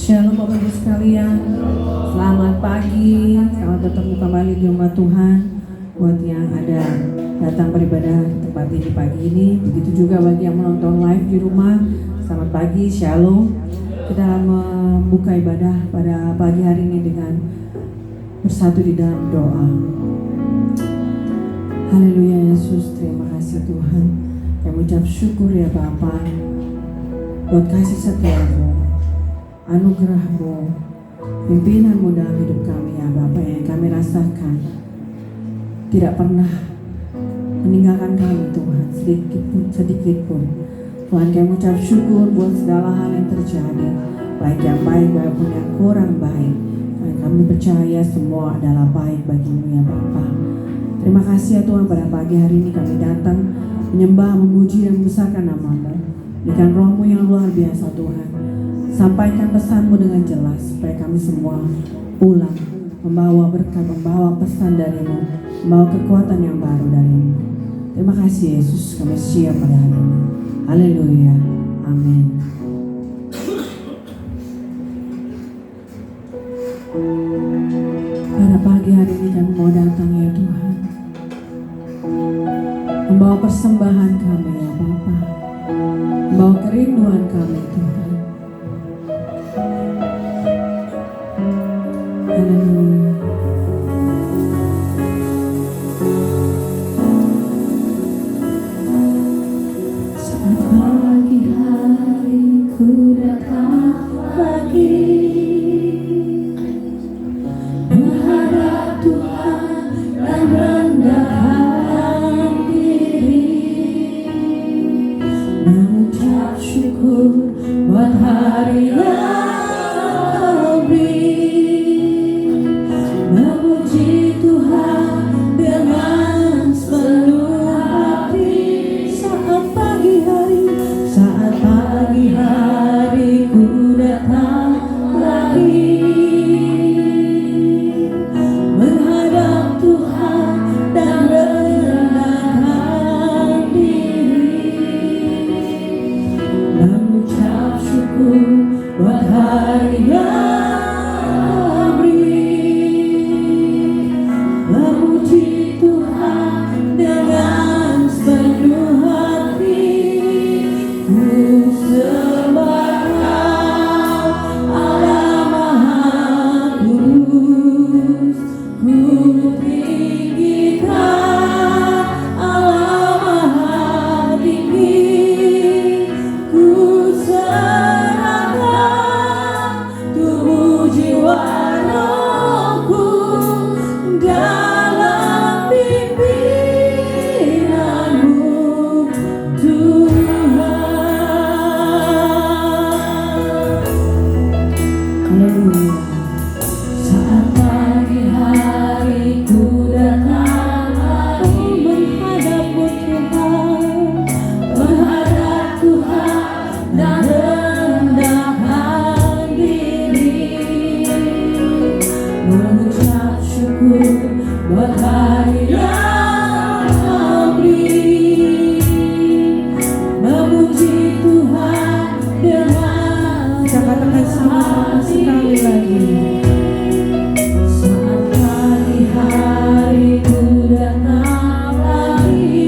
Shalom Bapak Ibu sekalian, selamat pagi, selamat bertemu kembali di rumah Tuhan. Buat yang ada datang beribadah di tempat ini pagi ini, begitu juga bagi yang menonton live di rumah, selamat pagi, Shalom. Kita membuka ibadah pada pagi hari ini dengan bersatu di dalam doa. Haleluya Yesus, terima kasih Tuhan. Kami ucap syukur ya Bapa buat kasih setiamu, anugerahmu, pimpinanmu dalam hidup kami ya Bapa, yang kami rasakan tidak pernah meninggalkan kami Tuhan sedikit pun. Tuhan, kami ucap syukur buat segala hal yang terjadi, baik yang baik maupun yang kurang baik. Dan kami percaya semua adalah baik bagimu ya Bapa. Terima kasih ya Tuhan, pada pagi hari ini kami datang menyembah, memuji dan membesarkan nama-Mu. Berikan roh-Mu yang luar biasa Tuhan. Sampaikan pesan-Mu dengan jelas supaya kami semua pulang membawa berkat, membawa pesan dari-Mu, membawa kekuatan yang baru dari-Mu. Terima kasih Yesus, kami siap pada hari ini. Haleluya, amin. Pada pagi hari ini kami mau datang ya Tuhan, membawa persembahan kami ya Bapa, membawa kerinduan kami Tuhan. Haleluya. Saat pagi hari ku datang lagi menghadap Tuhan dan rendahkan diri, mengucap syukur buat hari yang Kau beri, memuji Tuhan dengan sepenuh hati. Saat pagi hari ku datang lagi menghadap Tuhan dan rendahkan diri, mengucap syukur buat hari yang beri, memuji Tuhan dengan sepenuh hati. Ku sembah Kau, Allah Maha Kudus, ku tinggikan Allah Maha Tinggi, ku serahkan tubuh jiwa rohku dalam pimpinanmu Tuhan. Haleluya. Saat pagi hari ku datang lagi menghadap Tuhan dan rendahkan diri, mengucap syukur buat hari yang Kau beri, memuji Tuhan dengan kita katakan sama sekali lagi. Saat pagi hari ku datang lagi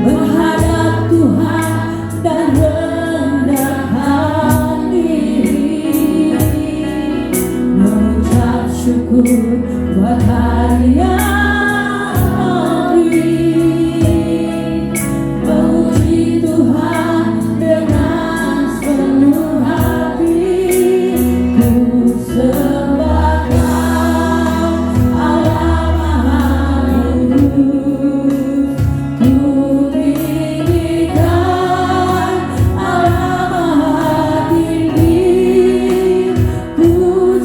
menghadap Tuhan dan rendahkan diri, mengucap syukur buat hari yang Kau beri, memuji Tuhan dengan sepenuh hati. Ku sembah Kau, Allah Maha Kudus, ku tinggikan Allah Maha Tinggi, ku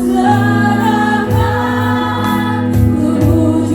serahkan tubuh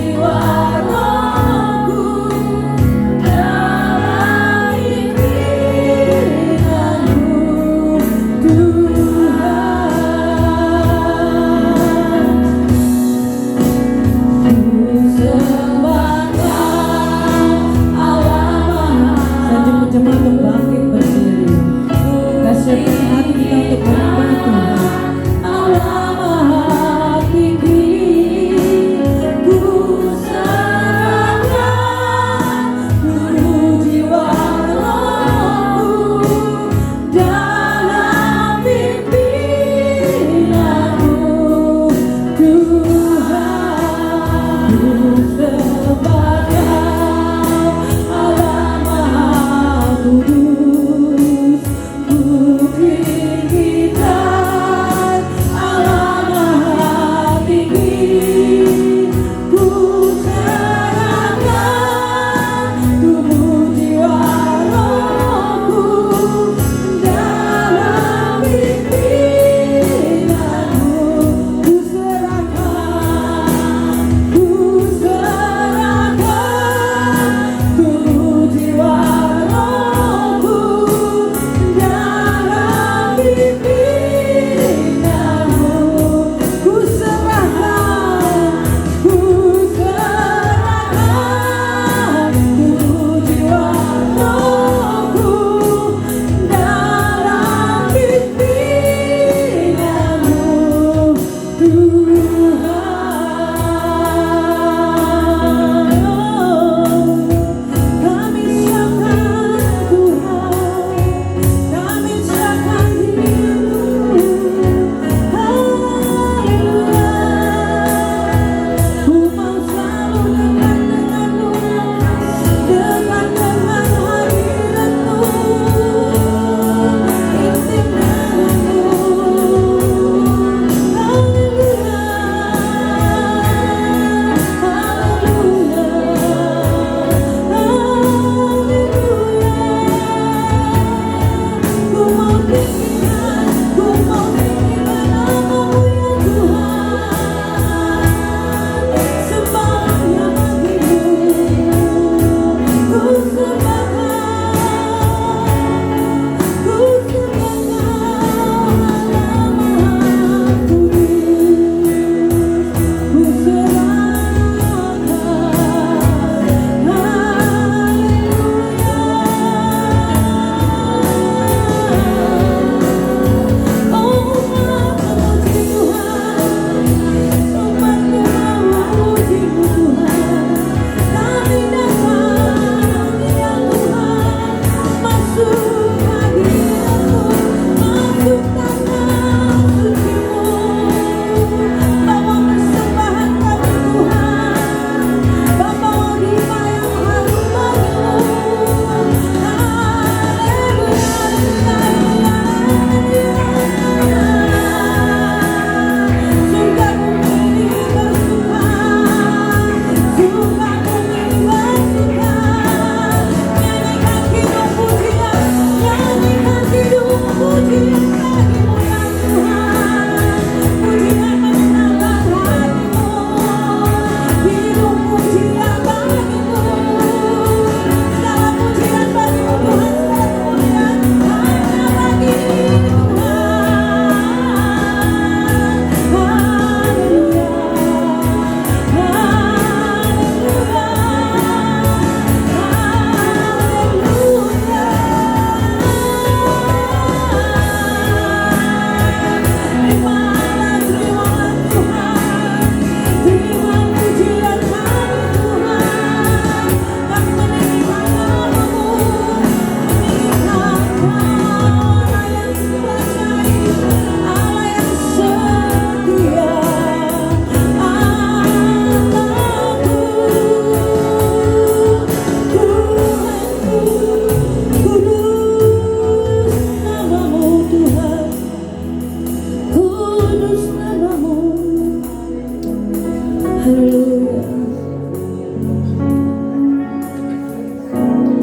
Haleluya.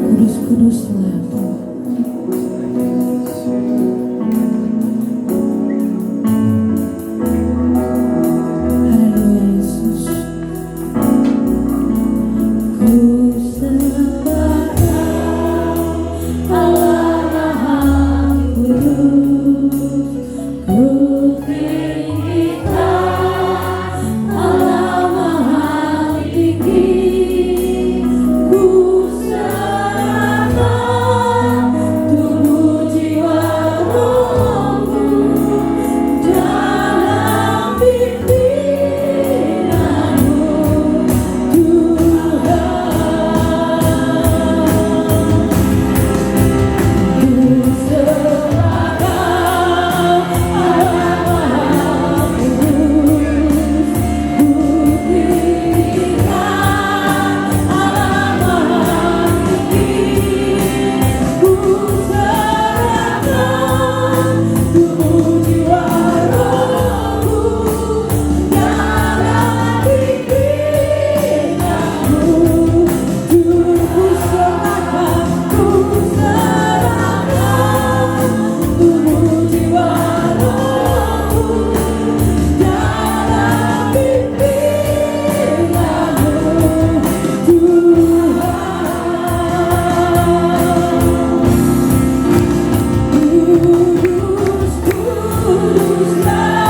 Kudus-kuduslah Tuhan. Haleluya Yesus. Ku sembah Allah Maha Kudus. Ku tinggikan Allah Maha Tinggi. Ku serahkan tubuh jiwa rohku dalam pimpinanmu Tuhan. Ku serahkan Allah Maha Kudus. Ku tinggikan Allah Maha Tinggi. Ku serahkan tubuh jiwa rohku dalam pimpinanmu Tuhan. Ku serahkan tubuh jiwa rohku dalam pimpinanmu Tuhan. Kuduslah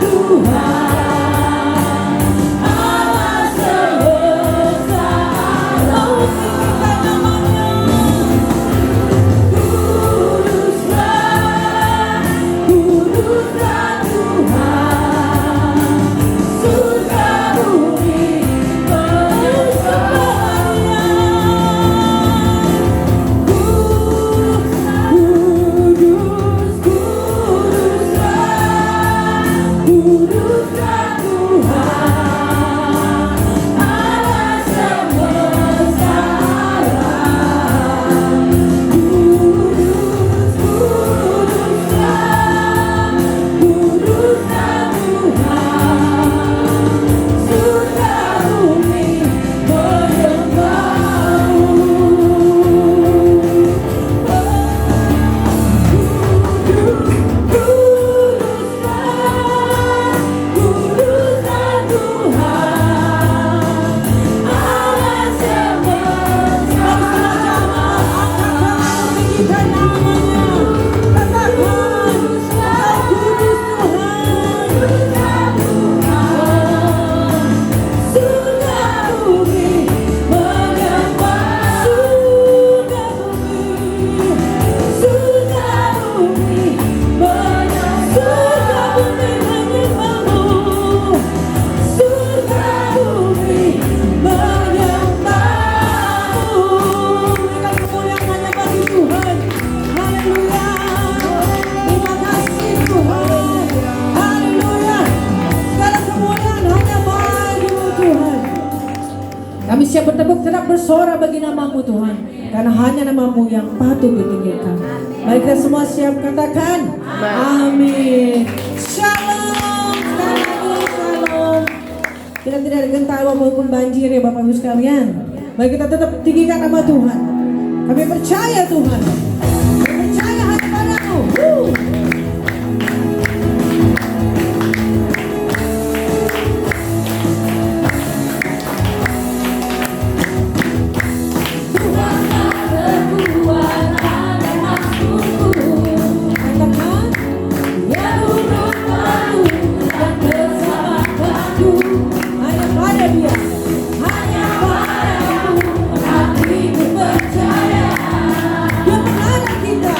Tuhan, Allah semesta alam. Tinggikan namanya. Kuduslah Tuhan, surga bumi menyembahnya. Kuduslah Tuhan, Allah semesta alam. Kuduslah Tuhan, surga bumi Kami siap bertepuk tangan bersorak bagi namamu Tuhan, karena hanya namamu yang patut ditinggikan. Mari kita semua siap katakan amin. Shalom. Sekali lagi shalom. Kita tidak ada gentawa maupun banjir ya Bapak Ibu sekalian. Mari kita tetap tinggikan nama Tuhan. Kami percaya Tuhan. Kami percaya hanya padamu. Dia mengalah kita.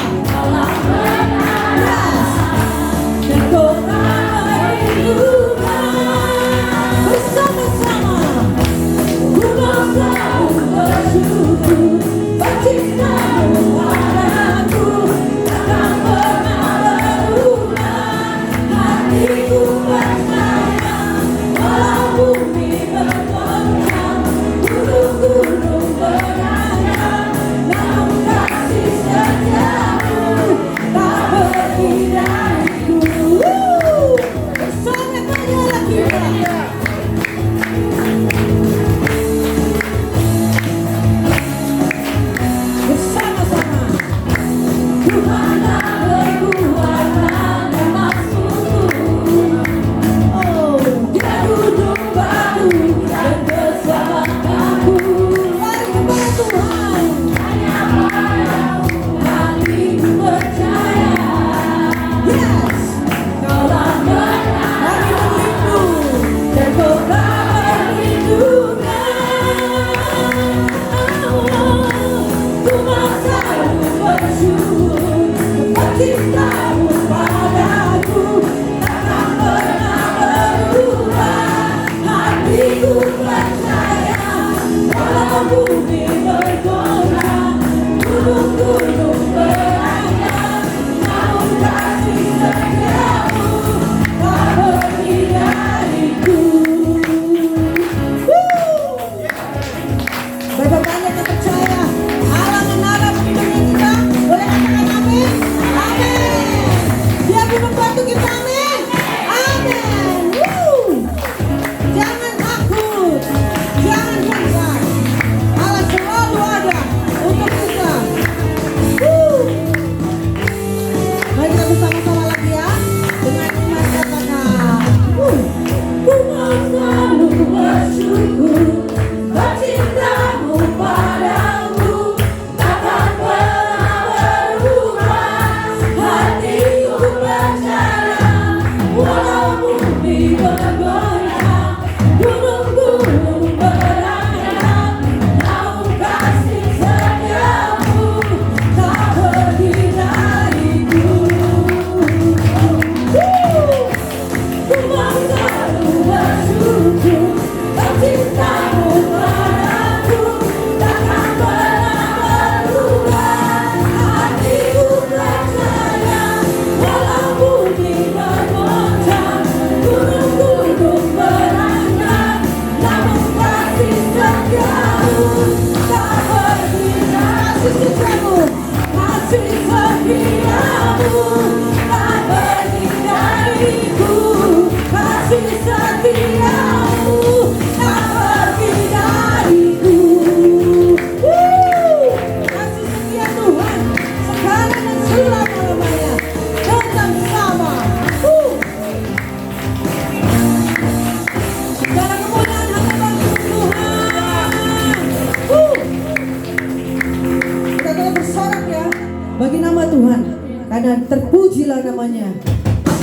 Dan terpujilah namanya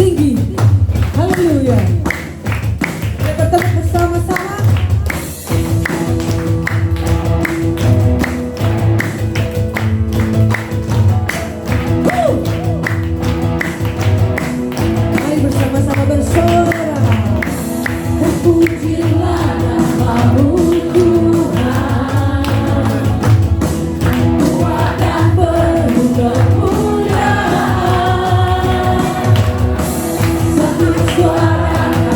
tinggi. Haleluya. Kita bertemu bersama-sama. Mari bersama-sama bersorak. Terpujilah namamu Tuhan. Kuatkan penuh kemuliaan. Satu suara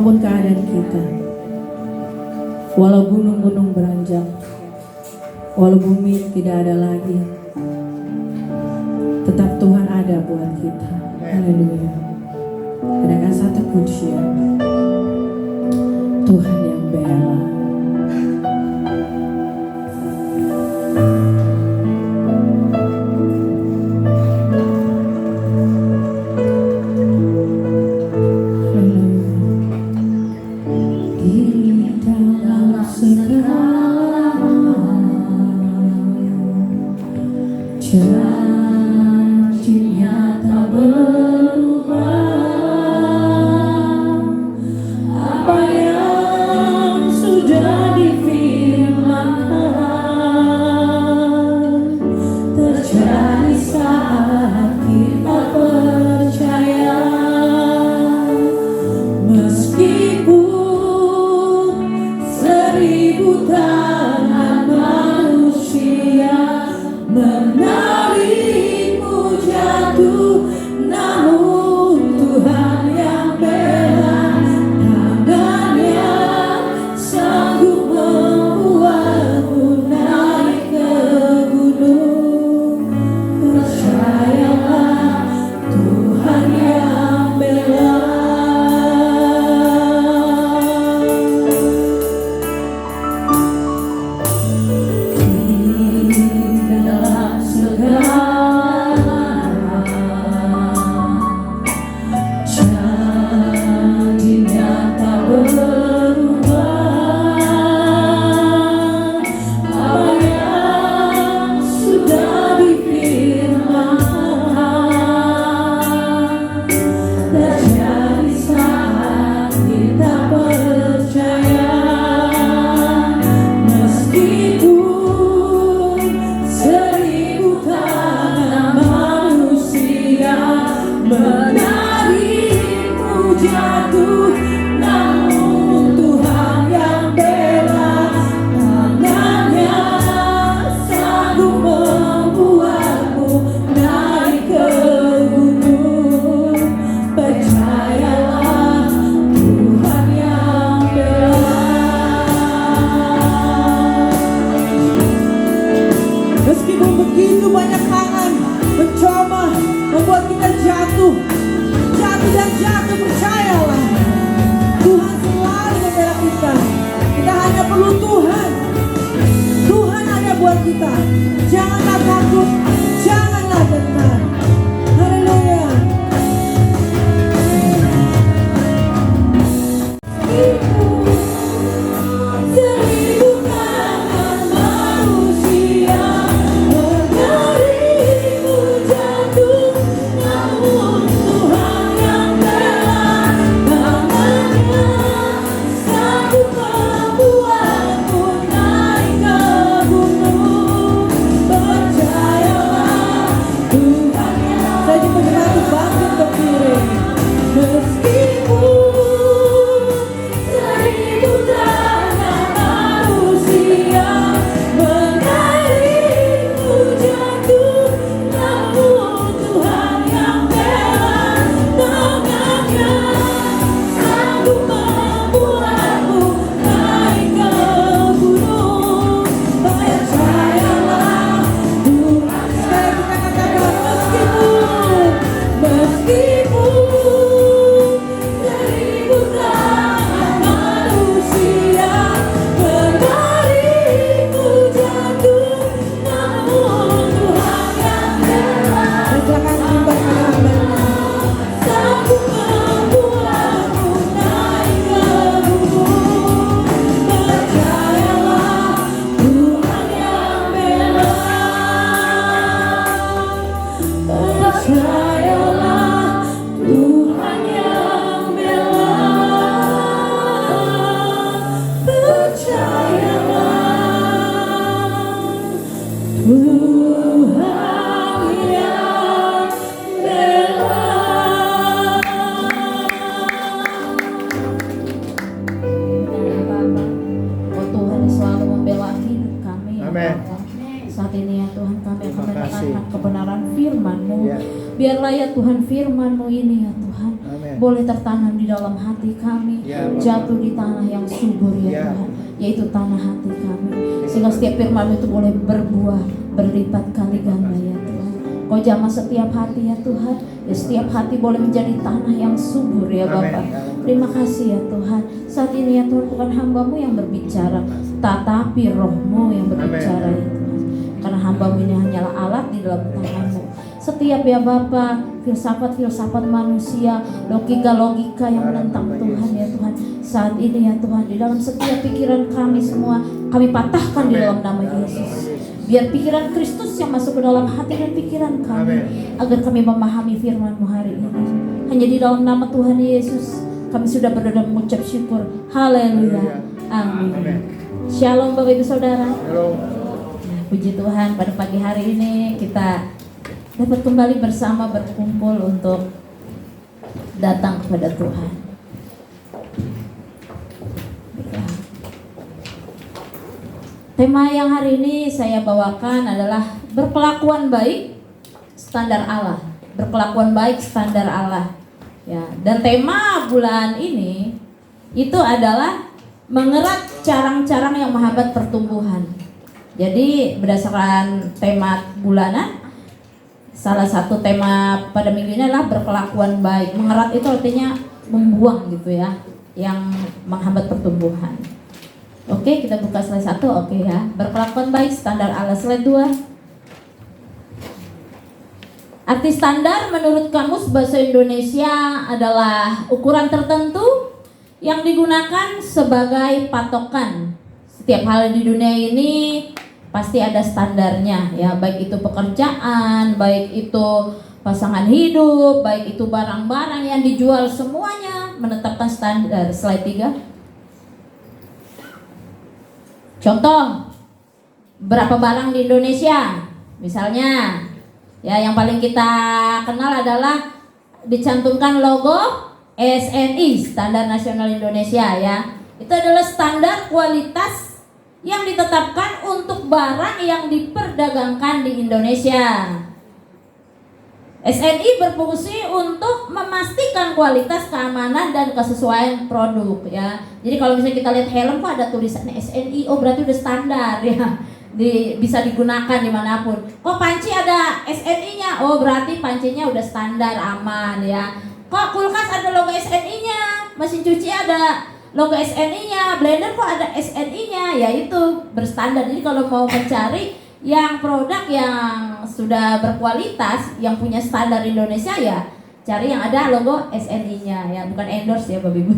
apapun keadaan kita, walau gunung-gunung beranjak, walau bumi tidak ada lagi, tetap Tuhan ada buat kita. Haleluya. Adakan satu pujian, Tuhan yang bela. Janjinya tak berubah. Apa yang sudah difirmankan terjadi saat kita percaya. Meskipun 1000 tangan manusia menarikmu jatuh, namun Tuhan yang bela. Tangannya sanggup membuatmu naik ke gunung. Percayalah, Tuhan yang bela. Dalam segala janjinya tak berubah. Apa yang sudah difirmankan terjadi saat kita percaya. Meskipun 1000 tangan manusia menarikmu jatuh, namun Tuhan yang bela. Tangannya sanggup membuatmu naik ke gunung. Percayalah, Tuhan yang bela. Meskipun begitu banyak tangan mencoba membuat kita jatuh dan jatuh, percayalah Tuhan selalu membela kita. Kita hanya perlu Tuhan. Tuhan ada buat kita. Janganlah takut, janganlah gentar. Haleluya. Seribu tangan manusia menarikmu jatuh, namun Tuhan yang bela. Tangannya sanggup membuatmu naik ke gunung. Percayalah, Tuhan yang Saya jumpa jemaat bangkit berdiri. meskipun 1000 tangan manusia menarikmu jatuh, namun Tuhan yang bela. Tangannya sanggup membuatmu naik ke gunung. Percayalah, Tuhan Sekali kita katakan meskipun 1000 tangan manusia menarikmu jatuh, namun Tuhan yang bela. silakan timbang hamba-Nya. Sanggup membuatmu naik ke gunung. Percayalah, Tuhan yang bela. Percayalah, Tuhan yang bela. Percayalah, Tuhan yang bela. Oh Tuhan selalu membela hidup kami ya Amin. Bapa. Saat ini ya Tuhan kami akan Terima kasih. mendengarkan kebenaran firman-Mu. Ya. Biarlah ya Tuhan firman-Mu ini ya Tuhan Amin. boleh tertanam di dalam hati kami, Ya, Bapak. jatuh di tanah yang subur ya Ya. Tuhan, yaitu tanah hati kami, sehingga setiap firman itu boleh berbuah berlipat kali ganda ya Tuhan. Kau jamah setiap hati ya Tuhan, ya setiap hati boleh menjadi tanah yang subur ya Bapak. Terima kasih ya Tuhan. Saat ini ya Tuhan, bukan hamba-Mu yang berbicara, tetapi Roh-Mu yang berbicara ya Tuhan. Karena hamba-Mu ini hanyalah alat di dalam tangan-Mu. Setiap ya Bapa, filsafat-filsafat manusia, logika-logika yang menentang Tuhan ya Tuhan, saat ini ya Tuhan, di dalam setiap pikiran kami semua, kami patahkan di dalam nama Yesus. Biar pikiran Kristus yang masuk ke dalam hati dan pikiran kami, agar kami memahami firman-Mu hari ini. Hanya di dalam nama Tuhan Yesus kami sudah berdoa dan mengucap syukur. Haleluya. Amin. Shalom Bapak Ibu Saudara. Puji Tuhan, pada pagi hari ini kita dapat kembali bersama berkumpul untuk datang kepada Tuhan. Tema yang hari ini saya bawakan adalah berkelakuan baik standar Allah. Berkelakuan baik standar Allah. Ya, dan tema bulan ini itu adalah mengerat carang-carang yang menghambat pertumbuhan. Jadi berdasarkan tema bulanan, salah satu tema pada minggu ini adalah berkelakuan baik. Mengerat itu artinya membuang gitu ya, yang menghambat pertumbuhan. Oke, kita buka slide 1, oke ya. Berkelakuan baik standar Allah, slide 2. Arti standar menurut Kamus Bahasa Indonesia adalah ukuran tertentu yang digunakan sebagai patokan. Setiap hal di dunia ini pasti ada standarnya ya, baik itu pekerjaan, baik itu pasangan hidup, baik itu barang-barang yang dijual, semuanya menetapkan standar. Slide 3. Contoh, berapa barang di Indonesia? Misalnya, ya yang paling kita kenal adalah dicantumkan logo SNI, Standar Nasional Indonesia ya. Itu adalah standar kualitas yang ditetapkan untuk barang yang diperdagangkan di Indonesia. SNI berfungsi untuk memastikan kualitas, keamanan, dan kesesuaian produk ya. Jadi kalau misalnya kita lihat helm kok ada tulisannya SNI, oh berarti udah standar ya. Bisa digunakan dimanapun. Kok panci ada SNI-nya, oh berarti pancinya udah standar, aman ya. Kok kulkas ada logo SNI-nya, mesin cuci ada logo SNI-nya, blender kok ada SNI-nya, ya itu berstandar. Jadi kalau mau mencari yang produk yang sudah berkualitas, yang punya standar Indonesia, ya cari yang ada logo SNI-nya ya, bukan endorse ya Bapak Ibu.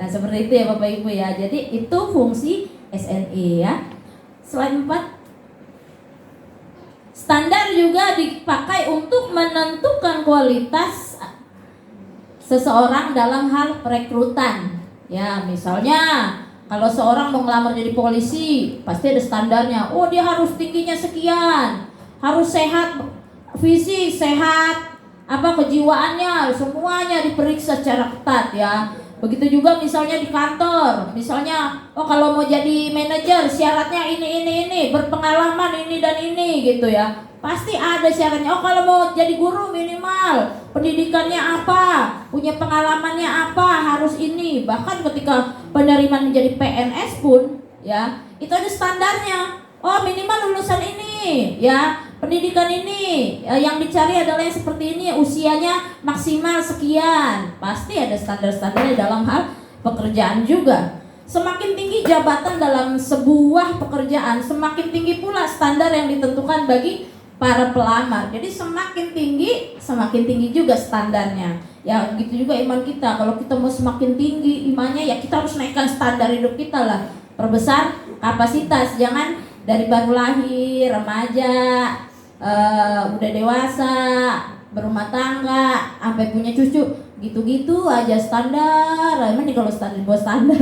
Nah seperti itu ya Bapak Ibu ya. Jadi itu fungsi SNI ya. Slide 4. Standar juga dipakai untuk menentukan kualitas seseorang dalam hal perekrutan. Ya, misalnya kalau seorang mau ngelamar jadi polisi, pasti ada standarnya. Oh, dia harus tingginya sekian, harus sehat fisik, sehat kejiwaannya, semuanya diperiksa secara ketat ya. Begitu juga misalnya di kantor, misalnya oh kalau mau jadi manajer syaratnya ini, berpengalaman ini dan ini gitu ya. Pasti ada syaratnya. Oh kalau mau jadi guru minimal pendidikannya apa, punya pengalamannya apa, harus ini. Bahkan ketika penerimaan menjadi PNS pun ya, itu ada standarnya. Oh minimal lulusan ini ya, pendidikan ini yang dicari adalah yang seperti ini, usianya maksimal sekian. Pasti ada standar-standarnya dalam hal pekerjaan juga. Semakin tinggi jabatan dalam sebuah pekerjaan, semakin tinggi pula standar yang ditentukan bagi para pelamar. Jadi semakin tinggi juga standarnya. Ya begitu juga iman kita. Kalau kita mau semakin tinggi imannya, ya kita harus naikkan standar hidup kita lah. Perbesar kapasitas, jangan dari baru lahir, remaja, udah dewasa, berumah tangga, sampai punya cucu, gitu-gitu aja standar. Emang nih kalau standar buat standar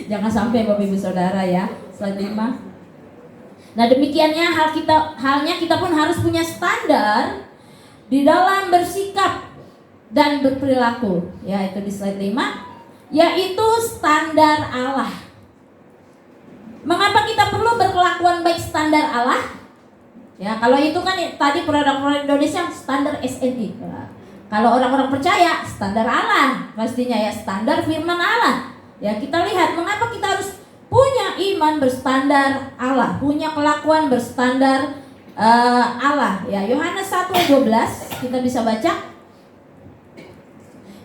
jangan sampai Bapak Ibu Saudara ya. Slide 5. Nah demikiannya halnya kita pun harus punya standar di dalam bersikap dan berperilaku. Ya itu di slide 5, yaitu standar Allah. Mengapa kita perlu berkelakuan baik standar Allah? Ya kalau itu kan tadi produk-produk Indonesia standar SNI. Kalau orang-orang percaya, standar Allah pastinya ya, standar firman Allah. Ya, kita lihat mengapa kita harus punya iman berstandar Allah, punya kelakuan berstandar Allah. Ya, Yohanes 1 ayat 12 kita bisa baca.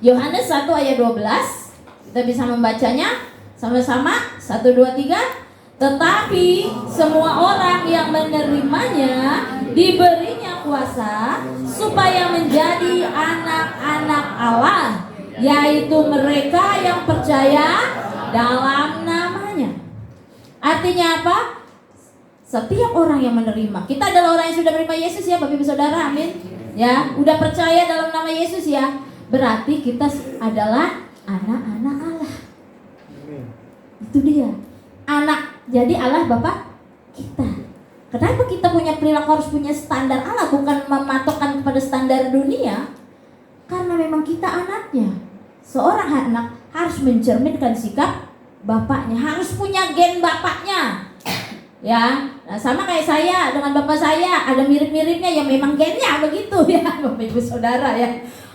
Yohanes 1 ayat 12 kita bisa membacanya sama-sama. 1, 2, 3. Tetapi semua orang yang menerimanya diberinya kuasa supaya menjadi anak-anak Allah, yaitu mereka yang percaya dalam namanya. Artinya apa? Setiap orang yang menerima. Kita adalah orang yang sudah menerima Yesus ya Bapak Ibu Saudara, amin. Ya, udah percaya dalam nama Yesus ya. Berarti kita adalah anak-anak Allah. Itu dia. Anak. Jadi Allah Bapak kita. Kenapa kita punya perilaku harus punya standar Allah, bukan mematokkan kepada standar dunia? Karena memang kita anaknya. Seorang anak harus mencerminkan sikap bapaknya, harus punya gen bapaknya. Ya, nah, sama kayak saya dengan bapak saya, ada mirip-miripnya ya, memang gennya begitu ya Bapak Ibu Saudara ya.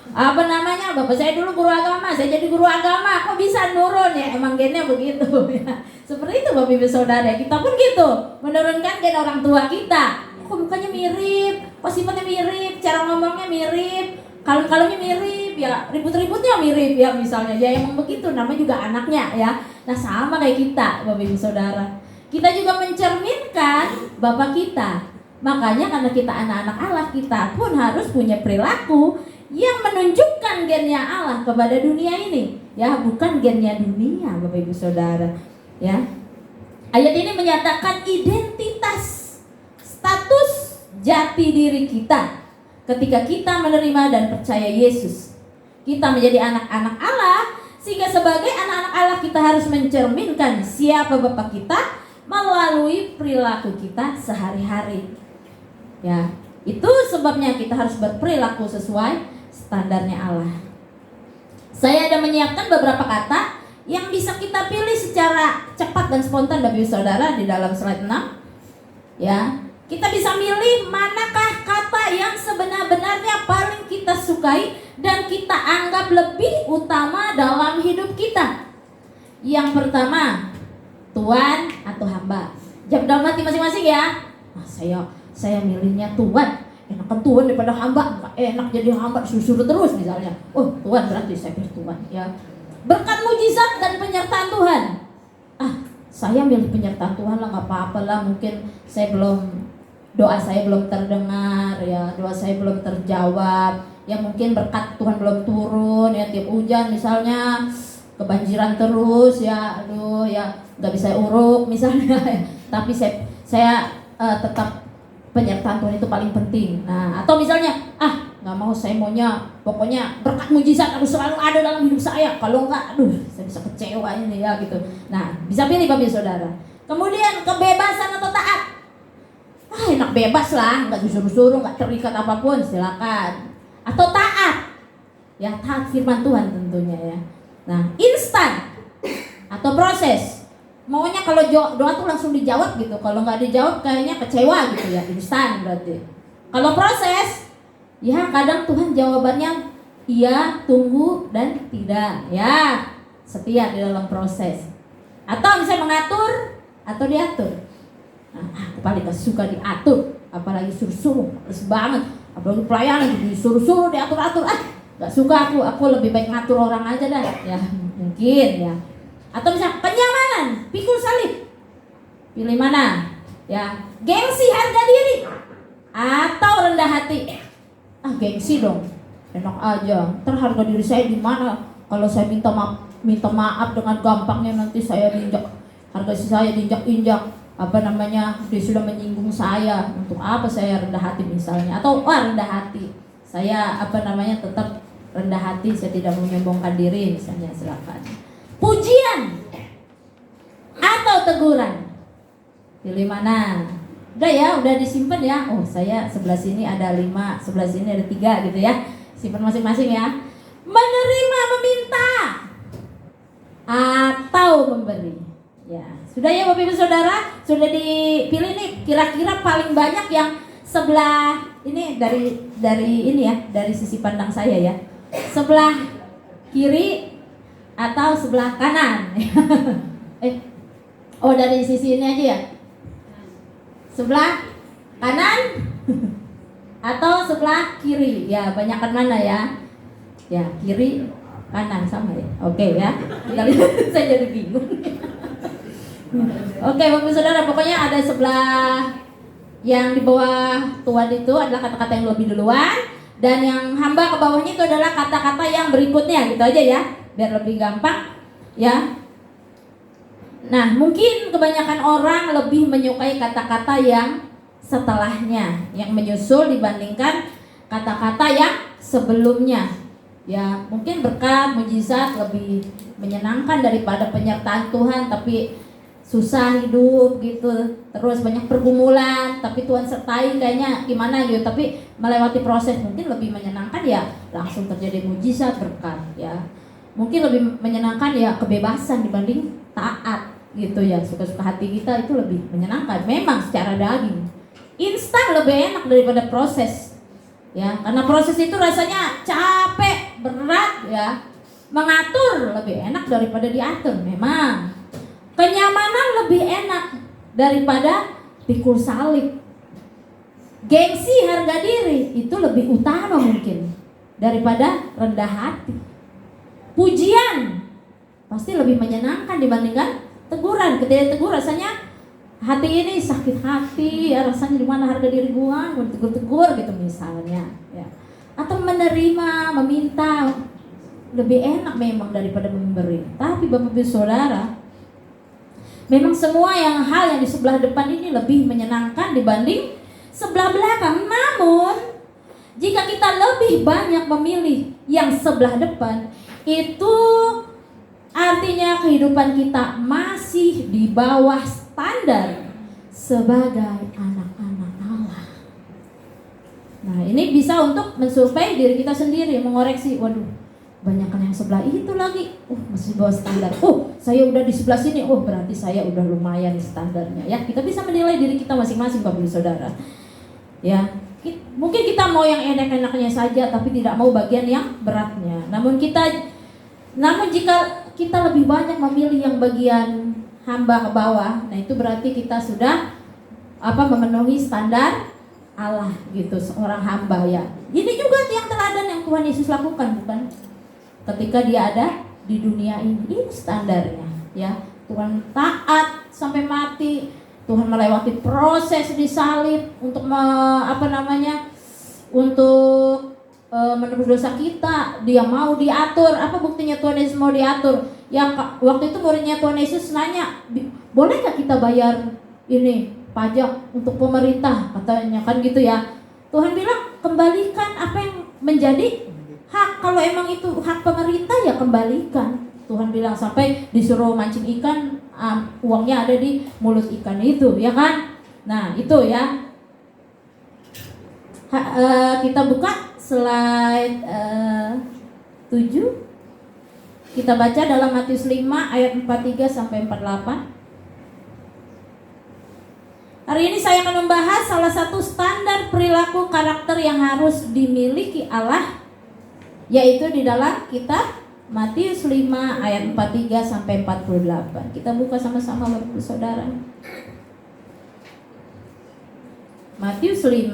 Apa namanya, bapak saya dulu guru agama, saya jadi guru agama, kok bisa nurun ya, emang gennya begitu ya. Seperti itu Bapak Ibu Saudara, kita pun gitu, menurunkan gen orang tua kita. Kok mukanya mirip, kok sifatnya mirip, cara ngomongnya mirip, kalung-kalungnya mirip ya, ribut-ributnya mirip ya misalnya. Ya emang begitu, namanya juga anaknya ya. Nah sama kayak kita Bapak Ibu Saudara, kita juga mencerminkan bapak kita. Makanya karena kita anak-anak Allah, kita pun harus punya perilaku yang menunjukkan gennya Allah kepada dunia ini, ya, bukan gennya dunia Bapak Ibu Saudara, ya. Ayat ini menyatakan identitas, status jati diri kita ketika kita menerima dan percaya Yesus. Kita menjadi anak-anak Allah, sehingga sebagai anak-anak Allah kita harus mencerminkan siapa Bapak kita melalui perilaku kita sehari-hari. Ya, itu sebabnya kita harus berperilaku sesuai standarnya Allah. Saya ada menyiapkan beberapa kata yang bisa kita pilih secara cepat dan spontan Bapak Ibu Saudara di dalam slide 6. Ya, kita bisa milih manakah kata yang sebenar-benarnya paling kita sukai dan kita anggap lebih utama dalam hidup kita. Yang pertama, Tuhan atau hamba. Jawab dalam hati masing-masing ya. Nah, saya milihnya Tuhan. Enakan Tuhan daripada hamba, enak jadi hamba disuruh terus misalnya. Oh Tuhan, berarti saya pilih Tuhan ya. Berkat mujizat dan penyertaan Tuhan. Saya milih penyertaan Tuhan lah, nggak apa-apa lah. Mungkin doa saya belum terdengar ya, doa saya belum terjawab. Ya mungkin berkat Tuhan belum turun ya, tiap hujan misalnya kebanjiran terus ya, aduh ya nggak bisa uruk misalnya. Tapi saya tetap penyertaan Tuhan itu paling penting. Nah, atau misalnya, nggak mau, saya maunya pokoknya berkat mujizat harus selalu ada dalam hidup saya. Kalau enggak, saya bisa kecewa ini ya gitu. Nah, bisa pilih Bapak Ibu Saudara. Kemudian kebebasan atau taat. Enak bebas lah, nggak disuruh-suruh, nggak terikat apapun, silakan. Atau taat, ya taat firman Tuhan tentunya ya. Nah, instan atau proses. Maunya kalau doa tuh langsung dijawab gitu. Kalau nggak dijawab kayaknya kecewa gitu ya. Instan berarti. Kalau proses, ya kadang Tuhan jawabannya iya, tunggu, dan tidak. Ya, setia di dalam proses. Atau misalnya mengatur atau diatur. Nah, aku paling gak suka diatur, apalagi suruh-suruh, males banget. Apalagi pelayanan disuruh-suruh, diatur-atur. Gak suka aku lebih baik ngatur orang aja dah. Ya, mungkin ya. Atau misalnya kenyamanan, pikul salib. Pilih mana? Ya, gengsi harga diri atau rendah hati. Gengsi dong. Enak aja. Ntar harga diri saya di mana? Kalau saya minta maaf dengan gampangnya, nanti saya diinjak, harga saya diinjak-injak. Dia sudah menyinggung saya. Untuk apa saya rendah hati misalnya? Atau rendah hati. Saya tetap rendah hati, saya tidak menyombongkan diri misalnya, silakan. Pujian atau teguran, pilih mana? Udah disimpan ya. Saya sebelah sini ada 5, sebelah sini ada 3 gitu ya. Simpan masing-masing ya. Menerima, meminta atau memberi. Ya, sudah ya Bapak Ibu Saudara, sudah dipilih nih kira-kira paling banyak yang sebelah ini dari ini ya, dari sisi pandang saya ya. Sebelah kiri atau sebelah kanan? Oh dari sisi ini aja ya. Sebelah kanan atau sebelah kiri? Ya, banyakan mana ya? Ya, kiri, kanan sama ya. Oke ya. Kita lihat, saya jadi bingung. Oke, Bapak Saudara, pokoknya ada sebelah yang di bawah Tuhan itu adalah kata-kata yang lebih duluan, dan yang hamba ke bawahnya itu adalah kata-kata yang berikutnya, gitu aja ya, biar lebih gampang ya. Nah, mungkin kebanyakan orang lebih menyukai kata-kata yang setelahnya, yang menyusul dibandingkan kata-kata yang sebelumnya. Ya, mungkin berkat, mujizat lebih menyenangkan daripada penyertaan Tuhan, tapi susah hidup gitu, terus banyak pergumulan, tapi Tuhan sertai kayaknya gimana gitu, tapi melewati proses mungkin lebih menyenangkan ya, langsung terjadi mujizat berkat ya. Mungkin lebih menyenangkan ya kebebasan dibanding taat gitu ya, suka-suka hati kita itu lebih menyenangkan. Memang secara daging instan lebih enak daripada proses ya, karena proses itu rasanya capek, berat ya. Mengatur lebih enak daripada diatur. Memang kenyamanan lebih enak daripada pikul salib. Gengsi, harga diri itu lebih utama mungkin daripada rendah hati. Pujian pasti lebih menyenangkan dibandingkan teguran. Ketika tegur rasanya hati ini sakit hati, ya rasanya di mana harga diri gua tegur-tegur gitu misalnya ya. Atau menerima, meminta lebih enak memang daripada memberi. Tapi Bapak Ibu Saudara, memang semua hal yang di sebelah depan ini lebih menyenangkan dibanding sebelah belakang. Namun jika kita lebih banyak memilih yang sebelah depan, itu artinya kehidupan kita masih di bawah standar sebagai anak-anak Allah. Nah, ini bisa untuk mensurvei diri kita sendiri, mengoreksi, waduh, banyakkan yang sebelah itu lagi, masih bawah standar. Saya udah di sebelah sini, berarti saya udah lumayan standarnya ya. Kita bisa menilai diri kita masing-masing, Bapak Ibu Saudara. Ya, mungkin kita mau yang enak-enaknya saja, tapi tidak mau bagian yang beratnya. Namun jika kita lebih banyak memilih yang bagian hamba ke bawah, nah itu berarti kita sudah memenuhi standar Allah gitu, seorang hamba ya. Ini juga yang teladan yang Tuhan Yesus lakukan, bukan? Ketika dia ada di dunia ini standarnya ya. Tuhan taat sampai mati, Tuhan melewati proses di salib untuk menebus dosa kita. Dia mau diatur. Apa buktinya Tuhan Yesus mau diatur? Yang waktu itu muridnya Tuhan Yesus nanya, boleh gak kita bayar ini pajak untuk pemerintah, katanya kan gitu ya. Tuhan bilang, kembalikan apa yang menjadi hak. Kalau emang itu hak pemerintah ya kembalikan. Tuhan bilang, sampai disuruh mancing ikan, uangnya ada di mulut ikan itu, ya kan? Nah itu ya. Kita buka slide 7. Kita baca dalam Matius 5 ayat 43 sampai 48. Hari ini saya akan membahas salah satu standar perilaku karakter yang harus dimiliki Allah, yaitu di dalam kitab Matius 5 ayat 43 sampai 48. Kita buka sama-sama Bapak Ibu Saudara. Matius 5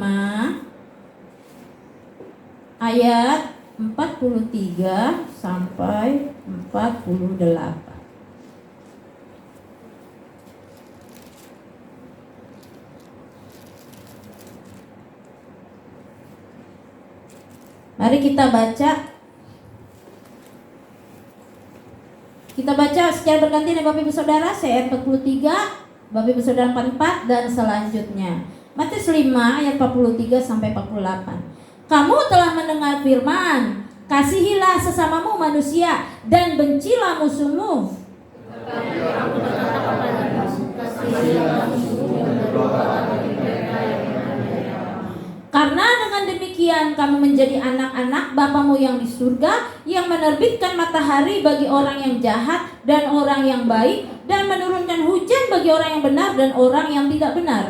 ayat 43 sampai 48. Mari kita baca. Kita baca secara bergantian ya Bapak Ibu Saudara. Saya ayat 43, Bapak Ibu Saudara 44 dan selanjutnya. Matius 5 ayat 43 sampai 48. Kamu telah mendengar firman, kasihilah sesamamu manusia dan bencilah musuhmu. Karena dengan demikian kamu menjadi anak-anak Bapamu yang di surga, yang menerbitkan matahari bagi orang yang jahat dan orang yang baik, dan menurunkan hujan bagi orang yang benar dan orang yang tidak benar.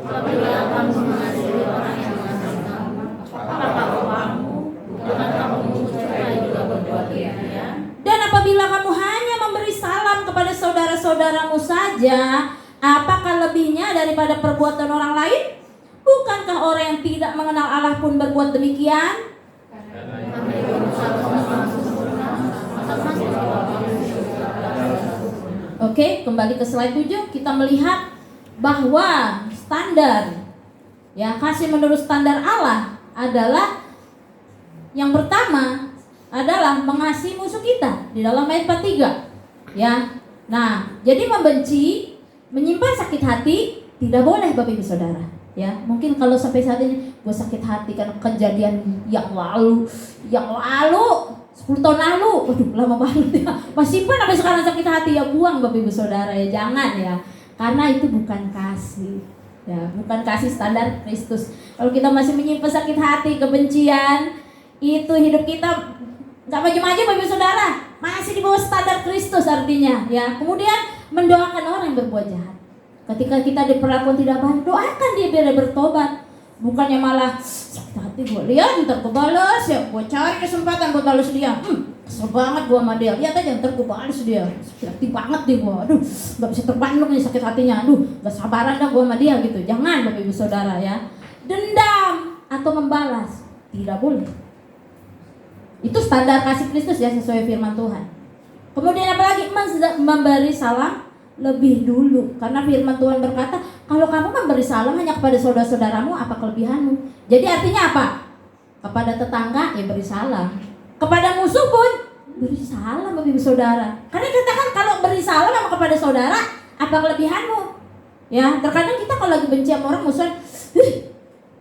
Apabila kamu mengasihi saudaramu saja, apakah lebihnya daripada perbuatan orang lain? Bukankah orang yang tidak mengenal Allah pun berbuat demikian? Oke, kembali ke slide 7, kita melihat bahwa standar kasih menurut standar Allah adalah yang pertama adalah mengasihi musuh kita di dalam ayat 43. Nah, jadi membenci, menyimpan sakit hati tidak boleh Bapak Ibu Saudara. Mungkin kalau sampai saat ini gue sakit hati karena kejadian yang lalu 10 tahun lalu, waduh lama banget ya. Masih pun sampai sekarang sakit hati, buang Bapak Ibu Saudara, jangan karena itu bukan kasih. Bukan kasih standar Kristus. Kalau kita masih menyimpan sakit hati, kebencian, itu hidup kita nggak maju-maju Bapak Ibu Saudara, masih di bawah standar Kristus artinya. Kemudian mendoakan orang yang berbuat jahat. Ketika kita diperlakukan tidak baik, doakan dia biar dia bertobat. Bukannya malah sakit hati gue, lihat ntar gue balas gue cari kesempatan buat balas dia. Kesel banget gue sama dia, lihat aja ntar gue balas dia. Sakit hati banget deh gue, aduh gak bisa terbandung nih sakit hatinya, aduh gak sabaran dah gue sama dia gitu. Jangan Bapak Ibu Saudara dendam atau membalas, tidak boleh. Itu standar kasih Kristus sesuai firman Tuhan. Kemudian apalagi memberi salam lebih dulu, karena firman Tuhan berkata, kalau kamu memberi salam hanya kepada saudara-saudaramu, apa kelebihanmu? Jadi artinya apa? Kepada tetangga beri salam, kepada musuh pun beri salam Bapak Ibu Saudara. Karena dikatakan kalau beri salam sama kepada saudara, apa kelebihanmu? Terkadang kita kalau lagi benci sama orang musuh,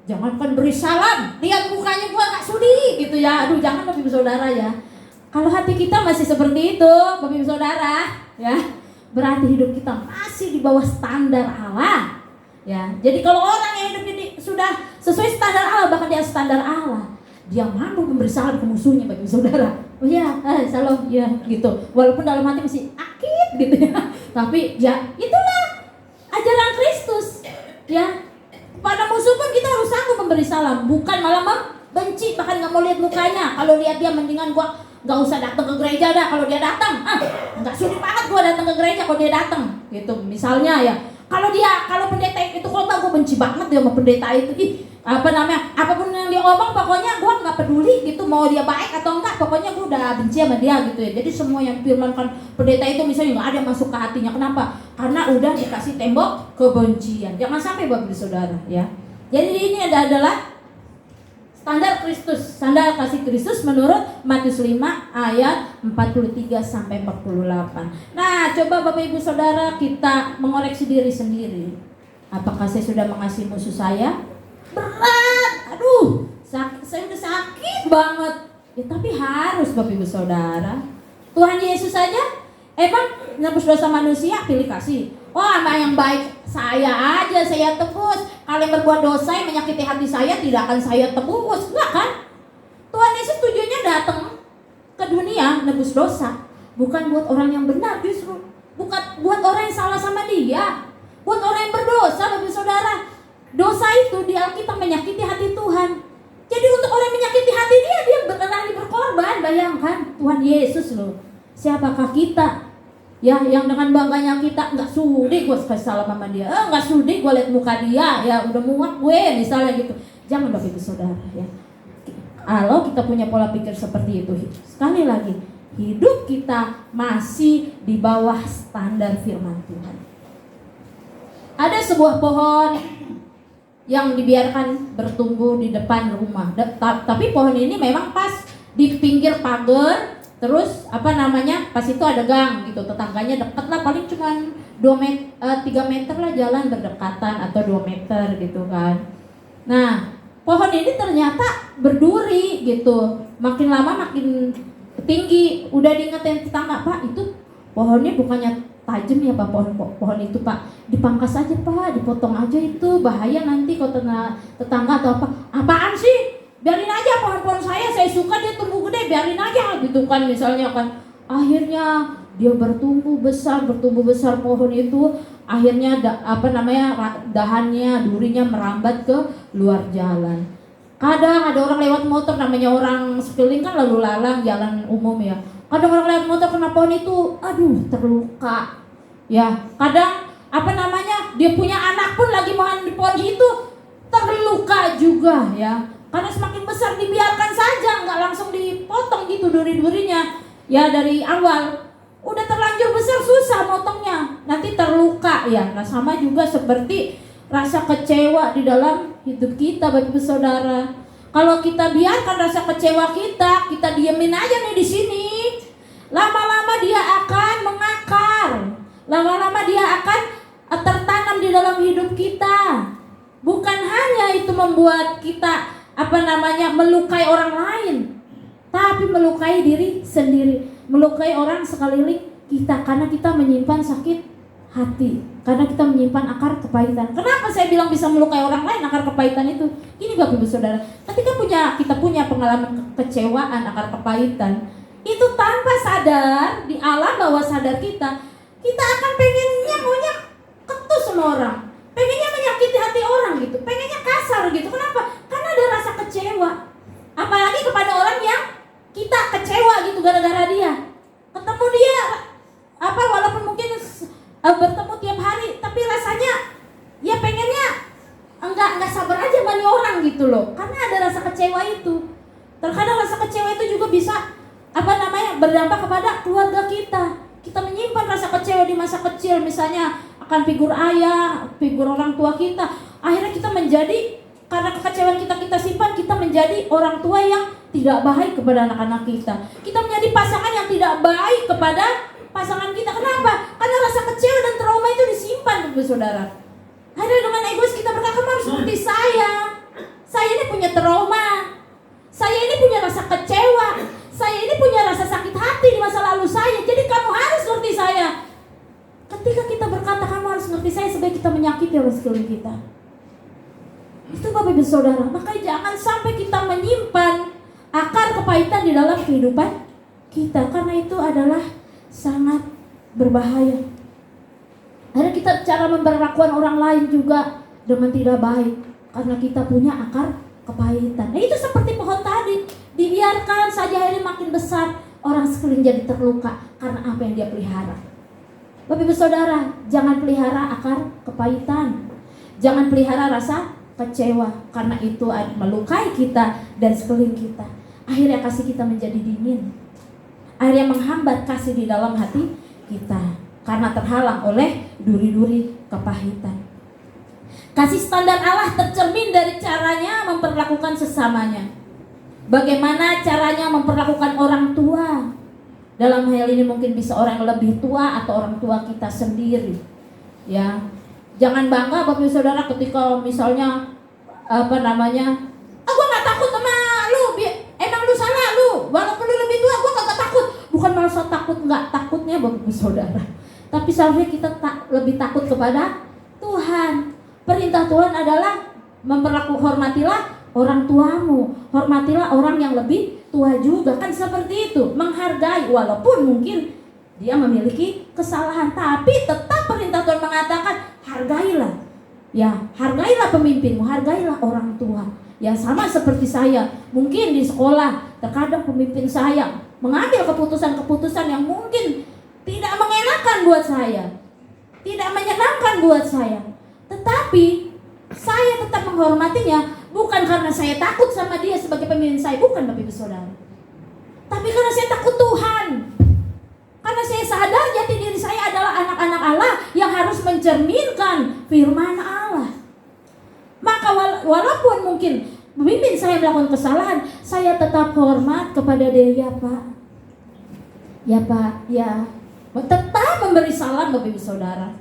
jangankan beri salam, lihat mukanya gua gak sudi gitu aduh jangan Bapak Ibu Saudara Kalau hati kita masih seperti itu Bapak Ibu Saudara berarti hidup kita masih di bawah standar Allah. Jadi kalau orang yang hidup sudah sesuai standar Allah, bahkan di atas standar Allah, dia mampu memberi salam ke musuhnya Bapak Ibu Saudara. Salam gitu. Walaupun dalam hati masih akit gitu tapi itulah ajaran Kristus. Pada musuh pun kita harus sanggup memberi salam, bukan malah membenci, bahkan nggak mau lihat mukanya. Kalau lihat dia mendingan gua nggak usah datang ke gereja dah. Kalau dia datang, nggak sudi banget gua datang ke gereja kalau dia datang gitu. Misalnya kalau pendeta itu khotbah, gua benci banget dia sama pendeta itu. Apapun yang dia ngomong pokoknya gua nggak peduli gitu, mau dia baik atau enggak, pokoknya gua udah benci sama dia gitu. Jadi semua yang firmankan pendeta itu misalnya nggak ada yang masuk ke hatinya. Kenapa? Karena udah dikasih tembok kebencian. Jangan sampai Bapak Ibu Saudara Jadi ini adalah standar Kristus, standar kasih Kristus menurut Matius 5 ayat 43 sampai 48. Nah, coba Bapak Ibu Saudara kita mengoreksi diri sendiri. Apakah saya sudah mengasihi musuh saya? Berat, aduh, saya udah sakit banget. Tapi harus Bapak Ibu Saudara. Tuhan Yesus saja emang nebus dosa manusia pilih kasih. Sama yang baik saya aja saya tebus. Kalau yang berbuat dosa yang menyakiti hati saya tidak akan saya tebus. Enggak kan? Tuhan Yesus tujuannya datang ke dunia nebus dosa, bukan buat orang yang benar, justru bukan buat orang yang salah sama dia, buat orang yang berdosa Bapak Saudara. Dosa itu di Alkitab menyakiti hati Tuhan. Jadi untuk orang yang menyakiti hati dia berani berkorban. Bayangkan Tuhan Yesus loh. Siapakah kita? Yang dengan bangganya kita nggak sudi gue kasih salam sama dia, nggak sudi gue lihat muka dia, udah muak gue misalnya gitu. Jangan Bapak Ibu Saudara Kalau kita punya pola pikir seperti itu, sekali lagi hidup kita masih di bawah standar firman Tuhan. Ada sebuah pohon yang dibiarkan bertumbuh di depan rumah, tapi pohon ini memang pas di pinggir pagar. Terus pas itu ada gang gitu, tetangganya deket lah, paling cuma 3 meter lah jalan berdekatan atau 2 meter gitu kan. Nah, pohon ini ternyata berduri gitu, makin lama makin tinggi. Udah diingetin tetangga, Pak itu pohonnya bukannya tajam Pak, pohon itu Pak, dipangkas aja Pak, dipotong aja, itu bahaya nanti kalau tetangga atau apaan sih? Biarin aja pohon-pohon saya suka dia tumbuh gede, biarin aja gitu kan misalnya kan. Akhirnya dia bertumbuh besar pohon itu. Akhirnya dahannya, durinya merambat ke luar jalan. Kadang ada orang lewat motor, namanya orang sekeliling kan lalu lalang jalan umum Kadang orang lewat motor kena pohon itu, aduh terluka. Ya, kadang dia punya anak pun lagi mau di pohon itu terluka juga ya. Karena semakin besar dibiarkan saja, nggak langsung dipotong gitu duri-durinya. Ya dari awal udah terlanjur besar susah motongnya, nanti terluka ya. Nah sama juga seperti rasa kecewa di dalam hidup kita Bapak Ibu Saudara. Kalau kita biarkan rasa kecewa kita diemin aja nih di sini, lama-lama dia akan mengakar, lama-lama dia akan tertanam di dalam hidup kita. Bukan hanya itu membuat kita melukai orang lain, tapi melukai diri sendiri, melukai orang sekeliling kita karena kita menyimpan sakit hati, karena kita menyimpan akar kepahitan. Kenapa saya bilang bisa melukai orang lain akar kepahitan itu? Ini Bapak Ibu Saudara, ketika kita punya pengalaman kekecewaan, akar kepahitan, itu tanpa sadar di alam bawah sadar kita akan pengennya maunya ketus sama orang, pengennya menyakiti hati orang gitu, pengennya kasar gitu. Kenapa? Karena ada rasa kecewa. Apalagi kepada orang yang kita kecewa gitu gara-gara dia. Ketemu dia walaupun mungkin bertemu tiap hari, tapi rasanya ya pengennya enggak sabar aja sama nih orang gitu loh. Karena ada rasa kecewa itu. Terkadang rasa kecewa itu juga bisa berdampak kepada keluarga kita. Kita menyimpan rasa kecewa di masa kecil, misalnya akan figur ayah, figur orang tua kita. Akhirnya kita menjadi, karena kekecewaan kita simpan, kita menjadi orang tua yang tidak baik kepada anak-anak kita. Kita menjadi pasangan yang tidak baik kepada pasangan kita. Kenapa? Karena rasa kecewa dan trauma itu disimpan, Bapak Saudara. Akhirnya dengan egois kita berkata, kamu harus seperti saya. Saya ini punya trauma. Saya ini punya rasa kecewa. Saya ini punya rasa sakit hati di masa lalu saya. Jadi kamu harus ngerti saya. Ketika kita berkata kamu harus ngerti saya, sebagai kita menyakiti orang sekeliling kita. Itu Bapak Ibu Saudara. Makanya jangan sampai kita menyimpan akar kepahitan di dalam kehidupan kita, karena itu adalah sangat berbahaya. Ada kita cara memperlakukan orang lain juga dengan tidak baik, karena kita punya akar kepahitan. Nah itu seperti pohon tadi, dibiarkan saja akhirnya makin besar, orang sekeliling jadi terluka karena apa yang dia pelihara. Bapak Ibu Saudara, jangan pelihara akar kepahitan, jangan pelihara rasa kecewa, karena itu melukai kita dan sekeliling kita. Akhirnya kasih kita menjadi dingin, akhirnya menghambat kasih di dalam hati kita, karena terhalang oleh duri-duri kepahitan. Kasih standar Allah tercermin dari caranya memperlakukan sesamanya. Bagaimana caranya memperlakukan orang tua? Dalam hal ini mungkin bisa orang yang lebih tua atau orang tua kita sendiri. Ya, jangan bangga Bapak Ibu Saudara ketika misalnya gue gak takut sama lu, emang lu salah lu, walaupun lu lebih tua gue gak takut. Bukan merasa takut, gak takutnya Bapak Ibu Saudara, tapi seharusnya kita lebih takut kepada Tuhan. Perintah Tuhan adalah hormatilah orang tuamu, hormatilah orang yang lebih tua juga, kan seperti itu, menghargai walaupun mungkin dia memiliki kesalahan, tapi tetap perintah Tuhan mengatakan hargailah. Ya, hargailah pemimpinmu, hargailah orang tua. Ya sama seperti saya, mungkin di sekolah terkadang pemimpin saya mengambil keputusan-keputusan yang mungkin tidak mengenakan buat saya, tidak menyenangkan buat saya. Tetapi saya tetap menghormatinya, bukan karena saya takut sama dia sebagai pemimpin saya, bukan Bapak Ibu Saudara, tapi karena saya takut Tuhan. Karena saya sadar jati diri saya adalah anak-anak Allah yang harus mencerminkan firman Allah. Maka walaupun mungkin pemimpin saya melakukan kesalahan, saya tetap hormat kepada dia. Ya Pak, ya Pak, ya, tetap memberi salam Bapak Ibu Saudara.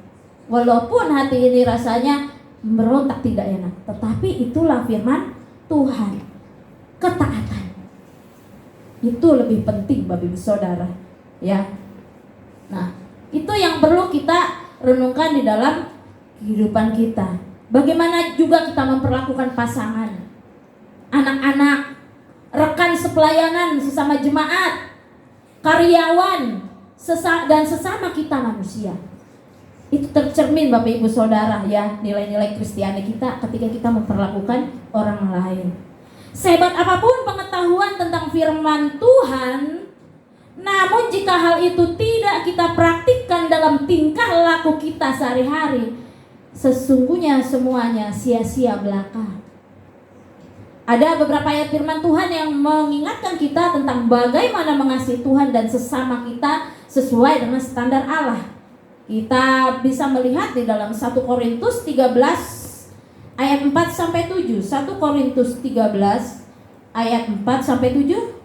Walaupun hati ini rasanya berontak tidak enak, tetapi itulah firman Tuhan. Ketaatan itu lebih penting Bapak Ibu Saudara. Ya, nah itu yang perlu kita renungkan di dalam kehidupan kita. Bagaimana juga kita memperlakukan pasangan, anak-anak, rekan sepelayanan, sesama jemaat, karyawan, dan sesama kita manusia. Itu tercermin Bapak Ibu Saudara ya, nilai-nilai Kristiani kita ketika kita memperlakukan orang lain. Sehebat apapun pengetahuan tentang firman Tuhan, Namun jika hal itu tidak kita praktikkan dalam tingkah laku kita sehari-hari, sesungguhnya semuanya sia-sia belaka. Ada beberapa ayat firman Tuhan yang mengingatkan kita tentang bagaimana mengasihi Tuhan dan sesama kita sesuai dengan standar Allah. Kita bisa melihat di dalam 1 Korintus 13 ayat 4 sampai 7. 1 Korintus 13 ayat 4 sampai 7.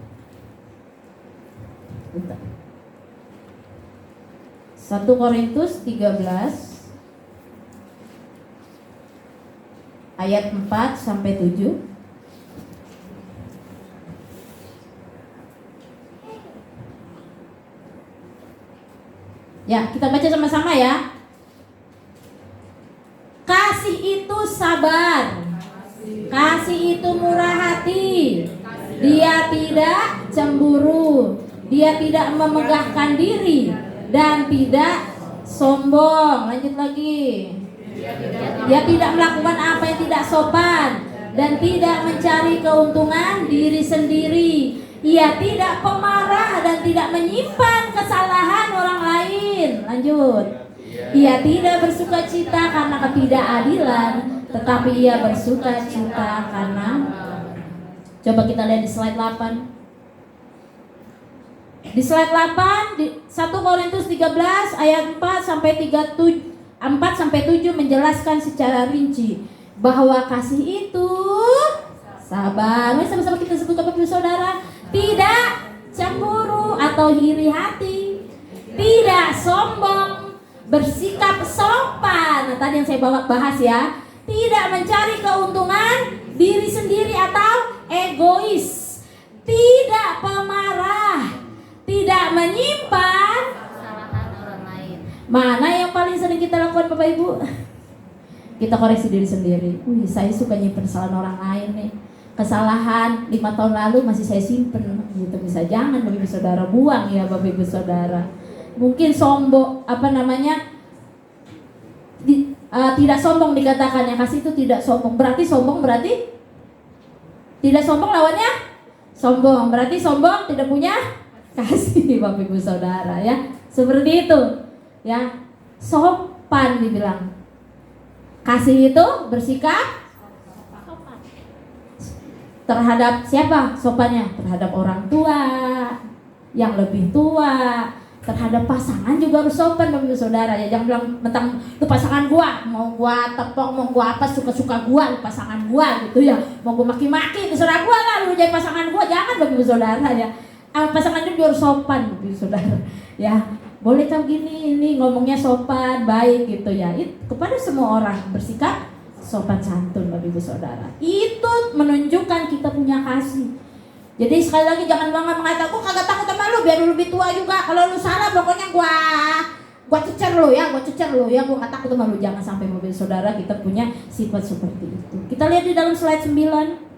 1 Korintus 13 ayat 4 sampai 7. Ya, kita baca sama-sama ya. Kasih itu sabar. Kasih itu murah hati. Dia tidak cemburu. Dia tidak memegahkan diri dan tidak sombong. Lanjut lagi. Dia tidak melakukan apa yang tidak sopan dan tidak mencari keuntungan diri sendiri. Ia tidak pemarah dan tidak menyimpan kesalahan orang lain. Lanjut. Ia tidak bersukacita karena ketidakadilan, tetapi ia bersukacita karena. Coba kita lihat di slide 8. Di slide 8 di 1 Korintus 13 ayat 4 sampai 7 menjelaskan secara rinci bahwa kasih itu sabar. Mari sama-sama kita sebut kepada saudara. Tidak cemburu atau iri hati, tidak sombong, bersikap sopan. Nah, tadi yang saya bahas ya, tidak mencari keuntungan diri sendiri atau egois, tidak pemarah, tidak menyimpan kesalahan orang lain. Mana yang paling sering kita lakukan Bapak Ibu? Kita koreksi diri sendiri. Saya suka nyimpen kesalahan orang lain nih. Kesalahan 5 tahun lalu masih saya simpen gitu. Bisa jangan Bapak Ibu Saudara buang ya Bapak Ibu Saudara. Mungkin sombong tidak sombong dikatakan ya, kasih itu tidak sombong. Berarti sombong berarti tidak sombong lawannya sombong. Berarti sombong tidak punya kasih Bapak Ibu Saudara ya. Seperti itu ya. Sopan dibilang. Kasih itu bersikap terhadap siapa sopannya? Terhadap orang tua yang lebih tua, terhadap pasangan juga harus sopan Bapak Ibu Saudara ya. Jangan bilang mentang lu pasangan gua, mau gua tepok, mau gua apa, suka-suka gua, lu pasangan gua gitu ya. Mau gua maki-maki terserah gua lah, lu jadi pasangan gua. Jangan Bapak Ibu Saudara ya. Pasangan itu harus sopan Bapak Ibu Saudara ya. Boleh tahu gini, ini ngomongnya sopan, baik gitu ya. Kepada semua orang bersikap sopan santun Bapak Ibu Saudara. Itu menunjukkan kita punya kasih. Jadi sekali lagi jangan mengatakan gua kagak takut sama lu, biar lu lebih tua juga. Kalau lu salah pokoknya gua cecer lu ya, gua enggak takut sama lu. Jangan sampai Bapak Ibu Saudara kita punya sifat seperti itu. Kita lihat di dalam slide 9.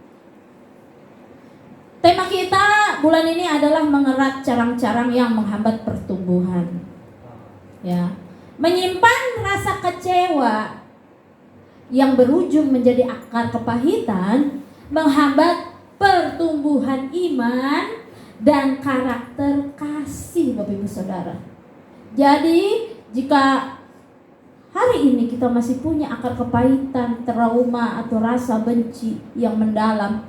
Tema kita bulan ini adalah mengerat carang-carang yang menghambat pertumbuhan. Ya. Menyimpan rasa kecewa yang berujung menjadi akar kepahitan menghambat pertumbuhan iman dan karakter kasih Bapak Ibu Saudara. Jadi jika hari ini kita masih punya akar kepahitan, trauma atau rasa benci yang mendalam,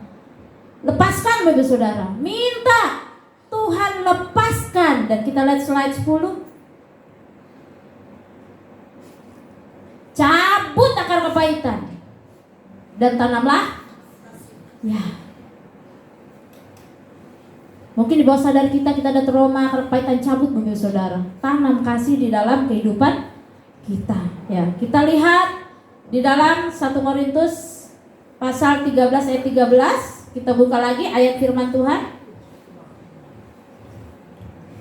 lepaskan Bapak Ibu Saudara. Minta Tuhan lepaskan. Dan kita lihat slide 10. Cabut akar kepahitan dan tanamlah ya. Mungkin di bawah sadar kita ada trauma akar kepahitan, cabut Bapak Ibu Saudara. Tanam kasih di dalam kehidupan kita ya. Kita lihat di dalam 1 Korintus pasal 13 ayat 13. Kita buka lagi ayat firman Tuhan.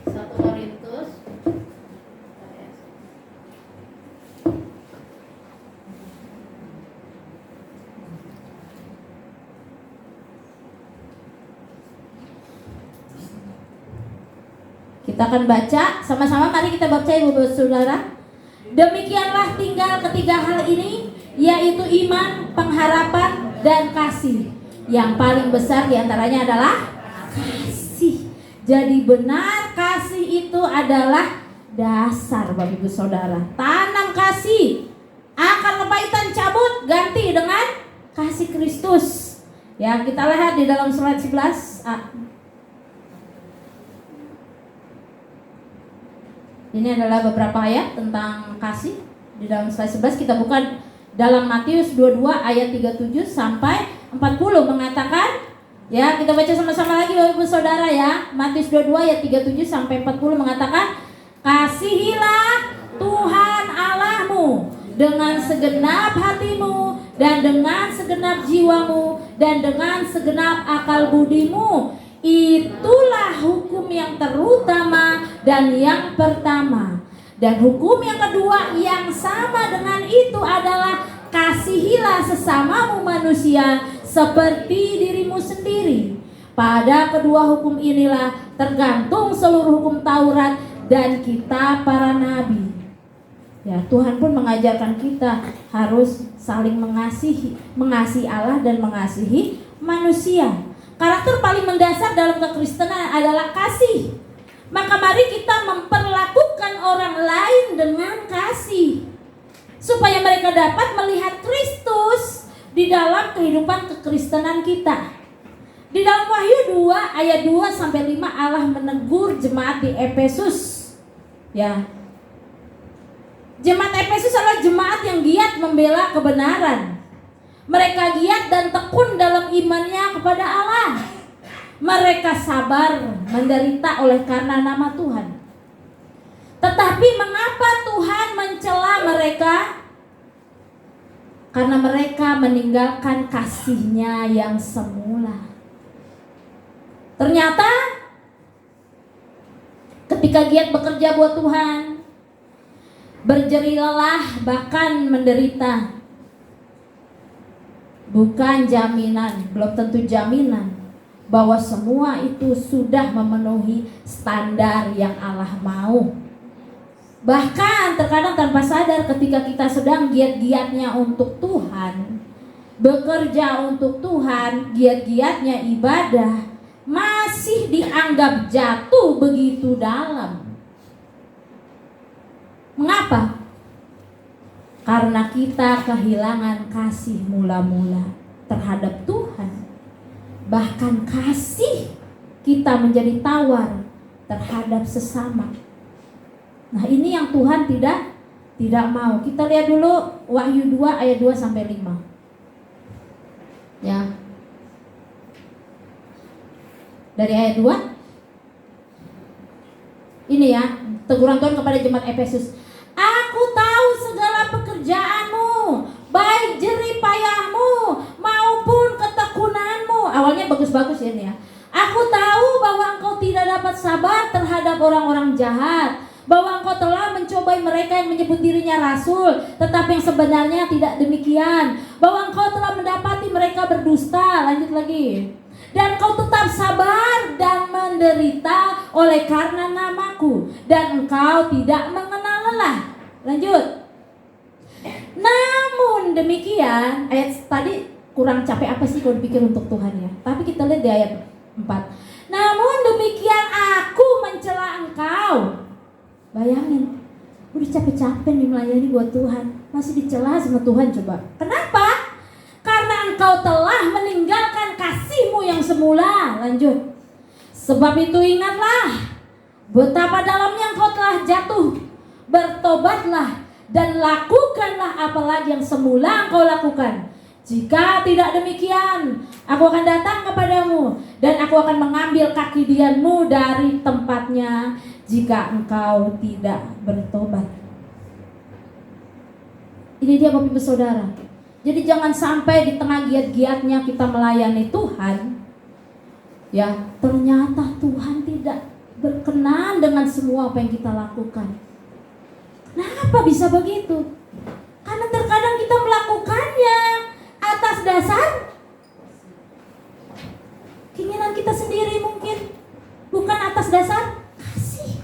1 Korintus. Kita akan baca sama-sama, mari kita baca ya Bapak Saudara. Demikianlah tinggal ketiga hal ini, yaitu iman, pengharapan, dan kasih. Yang paling besar diantaranya adalah kasih. Jadi benar kasih kasih itu adalah dasar Bapak Ibu Saudara. Tanam kasih, akar kepahitan cabut, ganti dengan kasih Kristus. Ya, kita lihat di dalam surat 11. Ini adalah beberapa ayat tentang kasih di dalam surat 11. Kita buka dalam Matius 22 ayat 37 sampai 40 mengatakan, ya, kita baca sama-sama lagi Bapak Ibu Saudara ya. Matius 22 ayat 37 sampai 40 mengatakan, kasihilah Tuhan Allahmu dengan segenap hatimu dan dengan segenap jiwamu dan dengan segenap akal budimu. Itulah hukum yang terutama dan yang pertama. Dan hukum yang kedua yang sama dengan itu adalah kasihilah sesamamu manusia seperti dirimu sendiri. Pada kedua hukum inilah tergantung seluruh hukum Taurat dan kitab para nabi. Ya, Tuhan pun mengajarkan kita harus saling mengasihi Allah dan mengasihi manusia. Karakter paling mendasar dalam kekristenan adalah kasih. Maka mari kita memperlakukan orang lain dengan kasih, supaya mereka dapat melihat Kristus di dalam kehidupan kekristenan kita. Di dalam Wahyu 2 ayat 2 sampai 5 Allah menegur jemaat di Efesus. Ya. Jemaat Efesus adalah jemaat yang giat membela kebenaran. Mereka giat dan tekun dalam imannya kepada Allah. Mereka sabar menderita oleh karena nama Tuhan. Tetapi mengapa Tuhan mencela mereka? Karena mereka meninggalkan kasih-Nya yang semula. Ternyata ketika giat bekerja buat Tuhan, berjerih lelah bahkan menderita, bukan jaminan, belum tentu jaminan bahwa semua itu sudah memenuhi standar yang Allah mau. Bahkan terkadang tanpa sadar ketika kita sedang giat-giatnya untuk Tuhan, bekerja untuk Tuhan, giat-giatnya ibadah, masih dianggap jatuh begitu dalam. Mengapa? Karena kita kehilangan kasih mula-mula terhadap Tuhan. Bahkan kasih kita menjadi tawar terhadap sesama. Nah, ini yang Tuhan tidak mau. Kita lihat dulu Wahyu 2 ayat 2 sampai 5. Ya. Dari ayat 2. Ini ya, teguran Tuhan kepada jemaat Efesus. Aku tahu segala pekerjaanmu, baik jerih payahmu maupun ketekunanmu. Awalnya bagus-bagus ya ini ya. Aku tahu bahwa engkau tidak dapat sabar terhadap orang-orang jahat, bahwa engkau telah mencobai mereka yang menyebut dirinya rasul, tetapi yang sebenarnya tidak demikian, bahwa engkau telah mendapati mereka berdusta. Lanjut lagi. Dan engkau tetap sabar dan menderita oleh karena namaku, dan engkau tidak mengenal lelah. Lanjut. Namun demikian, ayat tadi kurang capek apa sih kalau dipikir untuk Tuhan ya. Tapi kita lihat di ayat 4. Namun demikian aku mencela engkau. Bayangin, udah capek-capek nih melayani buat Tuhan, masih dicela sama Tuhan. Coba, kenapa? Karena engkau telah meninggalkan kasih-Mu yang semula. Lanjut. Sebab itu ingatlah betapa dalamnya engkau telah jatuh. Bertobatlah dan lakukanlah apalagi yang semula engkau lakukan. Jika tidak demikian, aku akan datang kepadamu dan aku akan mengambil kaki dianmu dari tempatnya jika engkau tidak bertobat. Ini dia Bapak Ibu Saudara. Jadi jangan sampai di tengah giat-giatnya kita melayani Tuhan, ya ternyata Tuhan tidak berkenan dengan semua apa yang kita lakukan. Kenapa bisa begitu? Karena terkadang kita melakukannya atas dasar keinginan kita sendiri mungkin, bukan atas dasar kasih.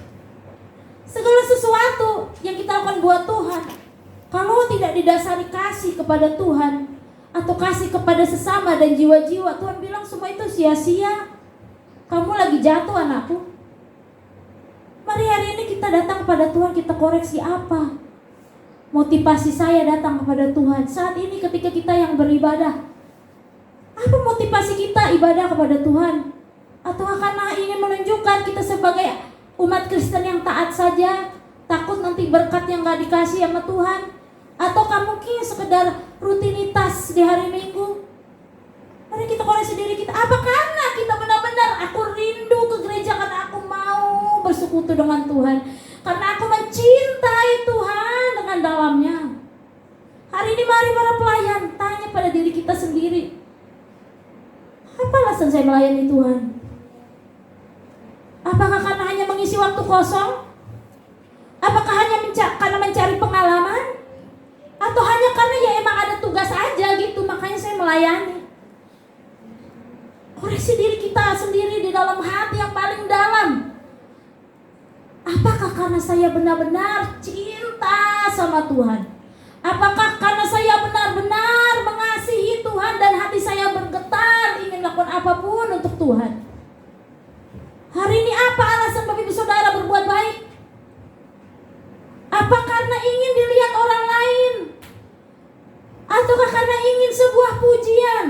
Segala sesuatu yang kita lakukan buat Tuhan, kalau tidak didasari kasih kepada Tuhan atau kasih kepada sesama dan jiwa-jiwa, Tuhan bilang semua itu sia-sia. Kamu lagi jatuh anakku. Mari hari ini kita datang kepada Tuhan, kita koreksi apa motivasi saya datang kepada Tuhan. Saat ini ketika kita yang beribadah, apa motivasi kita ibadah kepada Tuhan? Atau karena ingin menunjukkan kita sebagai umat Kristen yang taat saja, takut nanti berkat yang gak dikasih sama Tuhan? Ataukah mungkin sekedar rutinitas di hari Minggu? Mari kita koreksi diri kita. Apa karena kita benar-benar aku rindu ke gereja karena aku mau bersekutu dengan Tuhan, karena aku mencintai Tuhan dengan dalamnya. Hari ini mari para pelayan tanya pada diri kita sendiri, apa alasan saya melayani Tuhan? Apakah karena hanya mengisi waktu kosong? Apakah hanya karena mencari pengalaman? Atau hanya karena ya emang ada tugas aja gitu, makanya saya melayani? Koreksi diri kita sendiri di dalam hati yang paling dalam. Apakah karena saya benar-benar cinta sama Tuhan? Apakah karena saya benar-benar mengasihi Tuhan dan hati saya bergetar ingin melakukan apapun untuk Tuhan? Hari ini apa alasan Bapak Ibu Saudara berbuat baik? Apa karena ingin dilihat orang lain? Ataukah karena ingin sebuah pujian?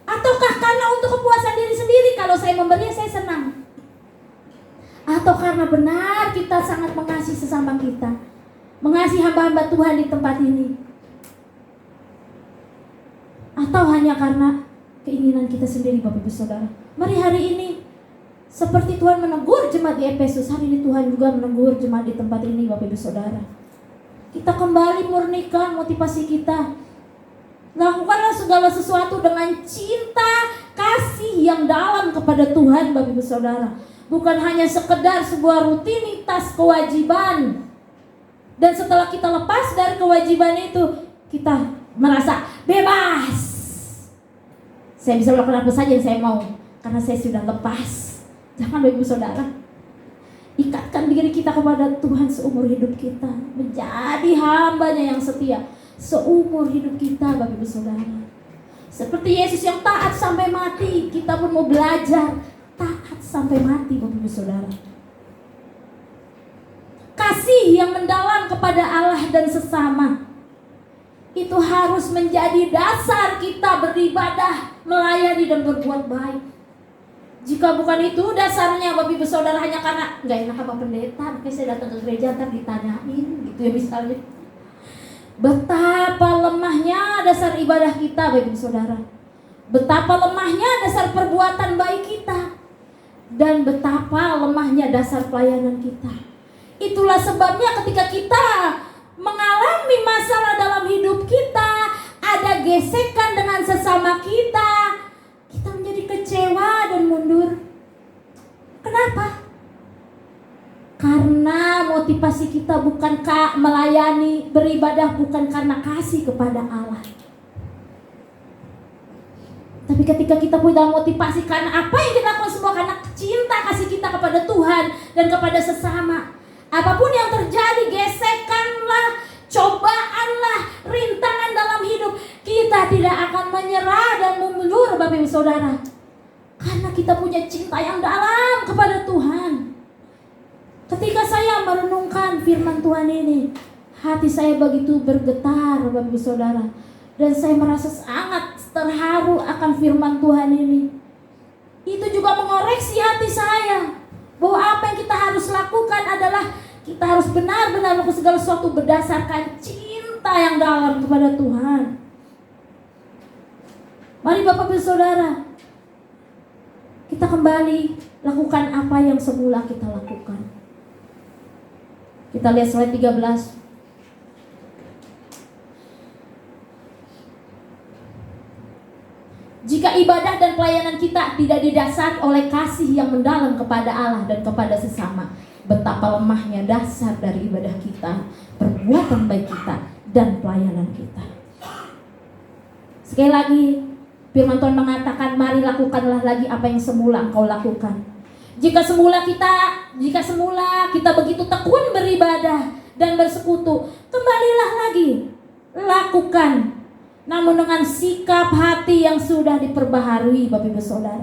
Ataukah karena untuk kepuasan diri sendiri? Kalau saya memberi saya senang. Atau karena benar kita sangat mengasihi sesama kita, mengasihi hamba-hamba Tuhan di tempat ini? Atau hanya karena keinginan kita sendiri Bapak Ibu Saudara? Mari hari ini seperti Tuhan menegur jemaat di Efesus, hari ini Tuhan juga menegur jemaat di tempat ini Bapak Ibu Saudara. Kita kembali murnikan motivasi kita. Lakukanlah segala sesuatu dengan cinta, kasih yang dalam kepada Tuhan Bapak Ibu Saudara. Bukan hanya sekedar sebuah rutinitas kewajiban. Dan setelah kita lepas dari kewajiban itu, kita merasa bebas. Saya bisa melakukan apa saja yang saya mau, karena saya sudah lepas. Jangan Bapak Ibu Saudara. Ikatkan diri kita kepada Tuhan seumur hidup kita, menjadi hambanya yang setia seumur hidup kita Bapak Ibu Saudara. Seperti Yesus yang taat sampai mati, kita pun mau belajar taat sampai mati Bapak Ibu Saudara. Kasih yang mendalam kepada Allah dan sesama itu harus menjadi dasar kita beribadah, melayani dan berbuat baik. Jika bukan itu dasarnya Bapak Ibu Saudara hanya karena nggak enak apa pendeta, makanya saya datang ke gereja ntar ditanyain gitu ya misalnya. Betapa lemahnya dasar ibadah kita Bapak Ibu Saudara. Betapa lemahnya dasar perbuatan baik kita. Dan betapa lemahnya dasar pelayanan kita. Itulah sebabnya ketika kita mengalami masalah dalam hidup kita, ada gesekan dengan sesama kita, kita menjadi kecewa dan mundur. Kenapa? Karena motivasi kita bukan melayani, beribadah bukan karena kasih kepada Allah. Tapi ketika kita punya motivasi karena apa yang kita lakukan semua karena cinta kasih kita kepada Tuhan dan kepada sesama. Apapun yang terjadi, gesekanlah, cobaanlah, rintangan dalam hidup, kita tidak akan menyerah dan mundur Bapak Ibu Saudara. Karena kita punya cinta yang dalam kepada Tuhan. Ketika saya merenungkan firman Tuhan ini, hati saya begitu bergetar Bapak Ibu Saudara. Dan saya merasa sangat terharu akan firman Tuhan ini. Itu juga mengoreksi hati saya, bahwa apa yang kita harus lakukan adalah kita harus benar-benar melakukan segala sesuatu berdasarkan cinta yang dalam kepada Tuhan. Mari Bapak Ibu Saudara, kita kembali lakukan apa yang semula kita lakukan. Kita lihat slide 13. Jika ibadah dan pelayanan kita tidak didasari oleh kasih yang mendalam kepada Allah dan kepada sesama, betapa lemahnya dasar dari ibadah kita, perbuatan baik kita, dan pelayanan kita. Sekali lagi, firman Tuhan mengatakan, mari lakukanlah lagi apa yang semula engkau lakukan. Jika semula kita begitu tekun beribadah dan bersekutu, kembalilah lagi, lakukan. Namun dengan sikap hati yang sudah diperbaharui Bapak Ibu Saudara.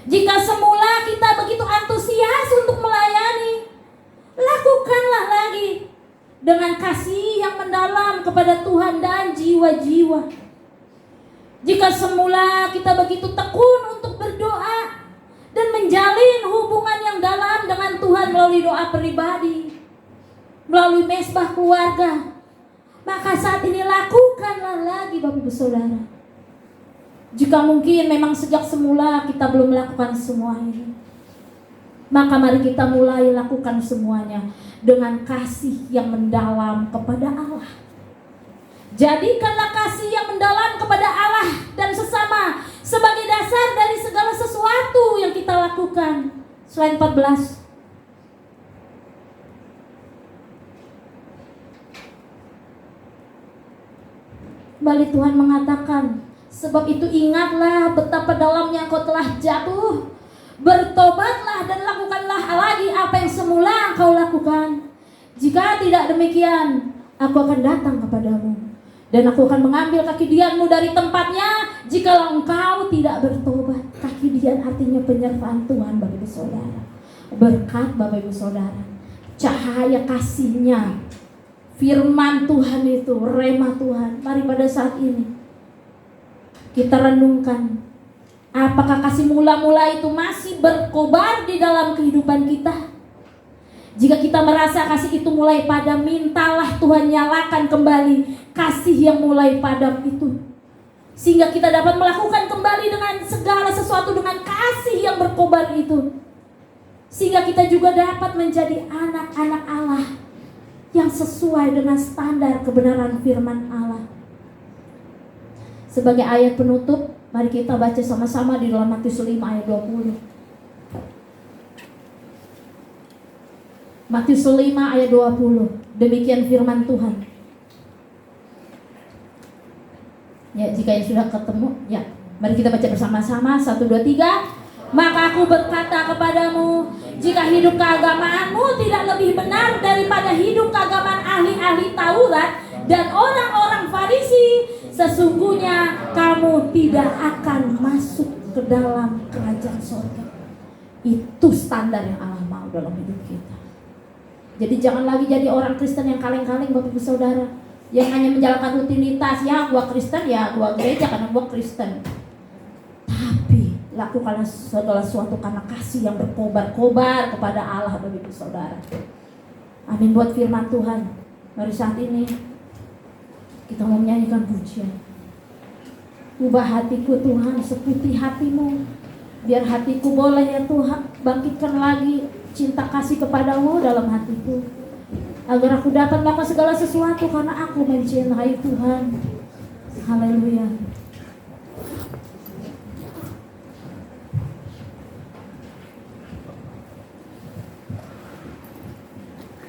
Jika semula kita begitu antusias untuk melayani, lakukanlah lagi dengan kasih yang mendalam kepada Tuhan dan jiwa-jiwa. Jika semula kita begitu tekun untuk berdoa dan menjalin hubungan yang dalam dengan Tuhan melalui doa pribadi, melalui mesbah keluarga, maka saat ini lakukanlah lagi Bapak Ibu Saudara. Jika mungkin memang sejak semula kita belum melakukan semua ini, maka mari kita mulai lakukan semuanya dengan kasih yang mendalam kepada Allah. Jadikanlah kasih yang mendalam kepada Allah dan sesama sebagai dasar dari segala sesuatu yang kita lakukan. Slide 14. Kembali Tuhan mengatakan, sebab itu ingatlah betapa dalamnya engkau telah jatuh. Bertobatlah dan lakukanlah lagi apa yang semula engkau lakukan. Jika tidak demikian, aku akan datang kepadamu dan aku akan mengambil kaki dianmu dari tempatnya jikalau engkau tidak bertobat. Kaki dian artinya penyertaan Tuhan Bapak Ibu Saudara. Berkat Bapak Ibu Saudara, cahaya kasih-Nya, firman Tuhan itu, rema Tuhan. Mari pada saat ini kita renungkan, apakah kasih mula-mula itu masih berkobar di dalam kehidupan kita? Jika kita merasa kasih itu mulai padam, mintalah Tuhan nyalakan kembali kasih yang mulai padam itu, sehingga kita dapat melakukan kembali dengan segala sesuatu dengan kasih yang berkobar itu, sehingga kita juga dapat menjadi anak-anak Allah yang sesuai dengan standar kebenaran firman Allah. Sebagai ayat penutup, mari kita baca sama-sama di dalam Matius 5 ayat 20. Matius 5 ayat 20. Demikian firman Tuhan. Ya, jika yang sudah ketemu, ya, mari kita baca bersama-sama. 1, 2, 3. Maka aku berkata kepadamu, jika hidup keagamaanmu tidak lebih benar daripada hidup keagamaan ahli-ahli Taurat dan orang-orang Farisi, sesungguhnya kamu tidak akan masuk ke dalam kerajaan surga. Itu standar yang Allah mau dalam hidup kita. Jadi jangan lagi jadi orang Kristen yang kaleng-kaleng Bapak Ibu Saudara, yang hanya menjalankan rutinitas, ya gua Kristen, ya gua gereja karena gua Kristen. Tapi lakukanlah segala sesuatu karena kasih yang berkobar-kobar kepada Allah Bapak Ibu Saudara. Amin buat firman Tuhan. Mari saat ini kita mau menyanyikan pujian. Ubah hatiku Tuhan seputih hatimu, biar hatiku boleh ya Tuhan bangkitkan lagi cinta kasih kepadamu dalam hatiku, agar aku dapat melakukan segala sesuatu karena aku mencintai Tuhan. Haleluya.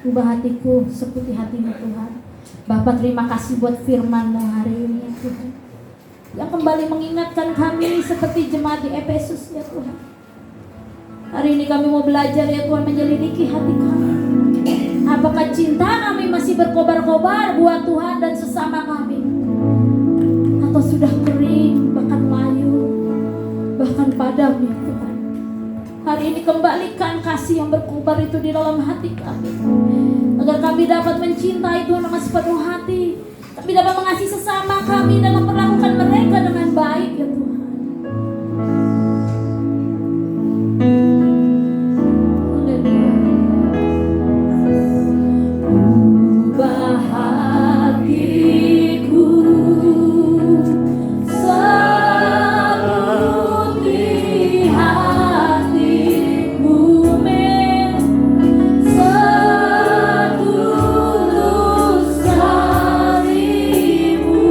Ubah hatiku seputih hatimu Tuhan. Bapa, terima kasih buat firman-Mu hari ini ya Tuhan, yang kembali mengingatkan kami seperti jemaat di Efesus ya Tuhan. Hari ini kami mau belajar ya Tuhan, menyelidiki hati kami. Apakah cinta kami masih berkobar-kobar buat Tuhan dan sesama kami, atau sudah kering, bahkan layu, bahkan padam ya Tuhan. Hari ini kembalikan kasih yang berkobar itu di dalam hati kami, agar kami dapat mencintai Tuhan dengan sepenuh hati. Kami dapat mengasihi sesama kami dan memperlakukan mereka dengan baik ya Tuhan. Ubah hatiku seputih hatimu, setulus harimu.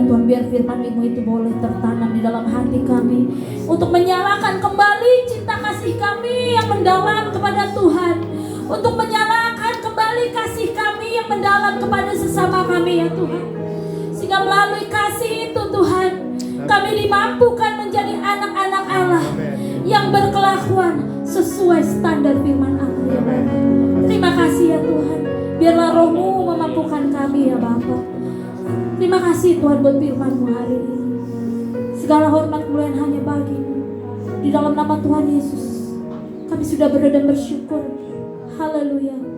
Tuhan, biar firman-Mu itu boleh tertanam di dalam hati kami untuk menyalakan kembali cinta kasih kami yang mendalam kepada Tuhan, untuk menyalakan kembali kasih kami yang mendalam kepada sesama kami ya Tuhan, sehingga melalui kasih itu Tuhan, kami dimampukan menjadi anak-anak Allah yang berkelakuan sesuai standar firman Allah ya Bapa. Terima kasih ya Tuhan, biarlah Roh-Mu memampukan kami ya Bapa. Terima kasih Tuhan buat firman-Mu hari ini. Segala hormat kemuliaan hanya bagi-Mu. Di dalam nama Tuhan Yesus kami sudah berdoa dan bersyukur. Haleluya.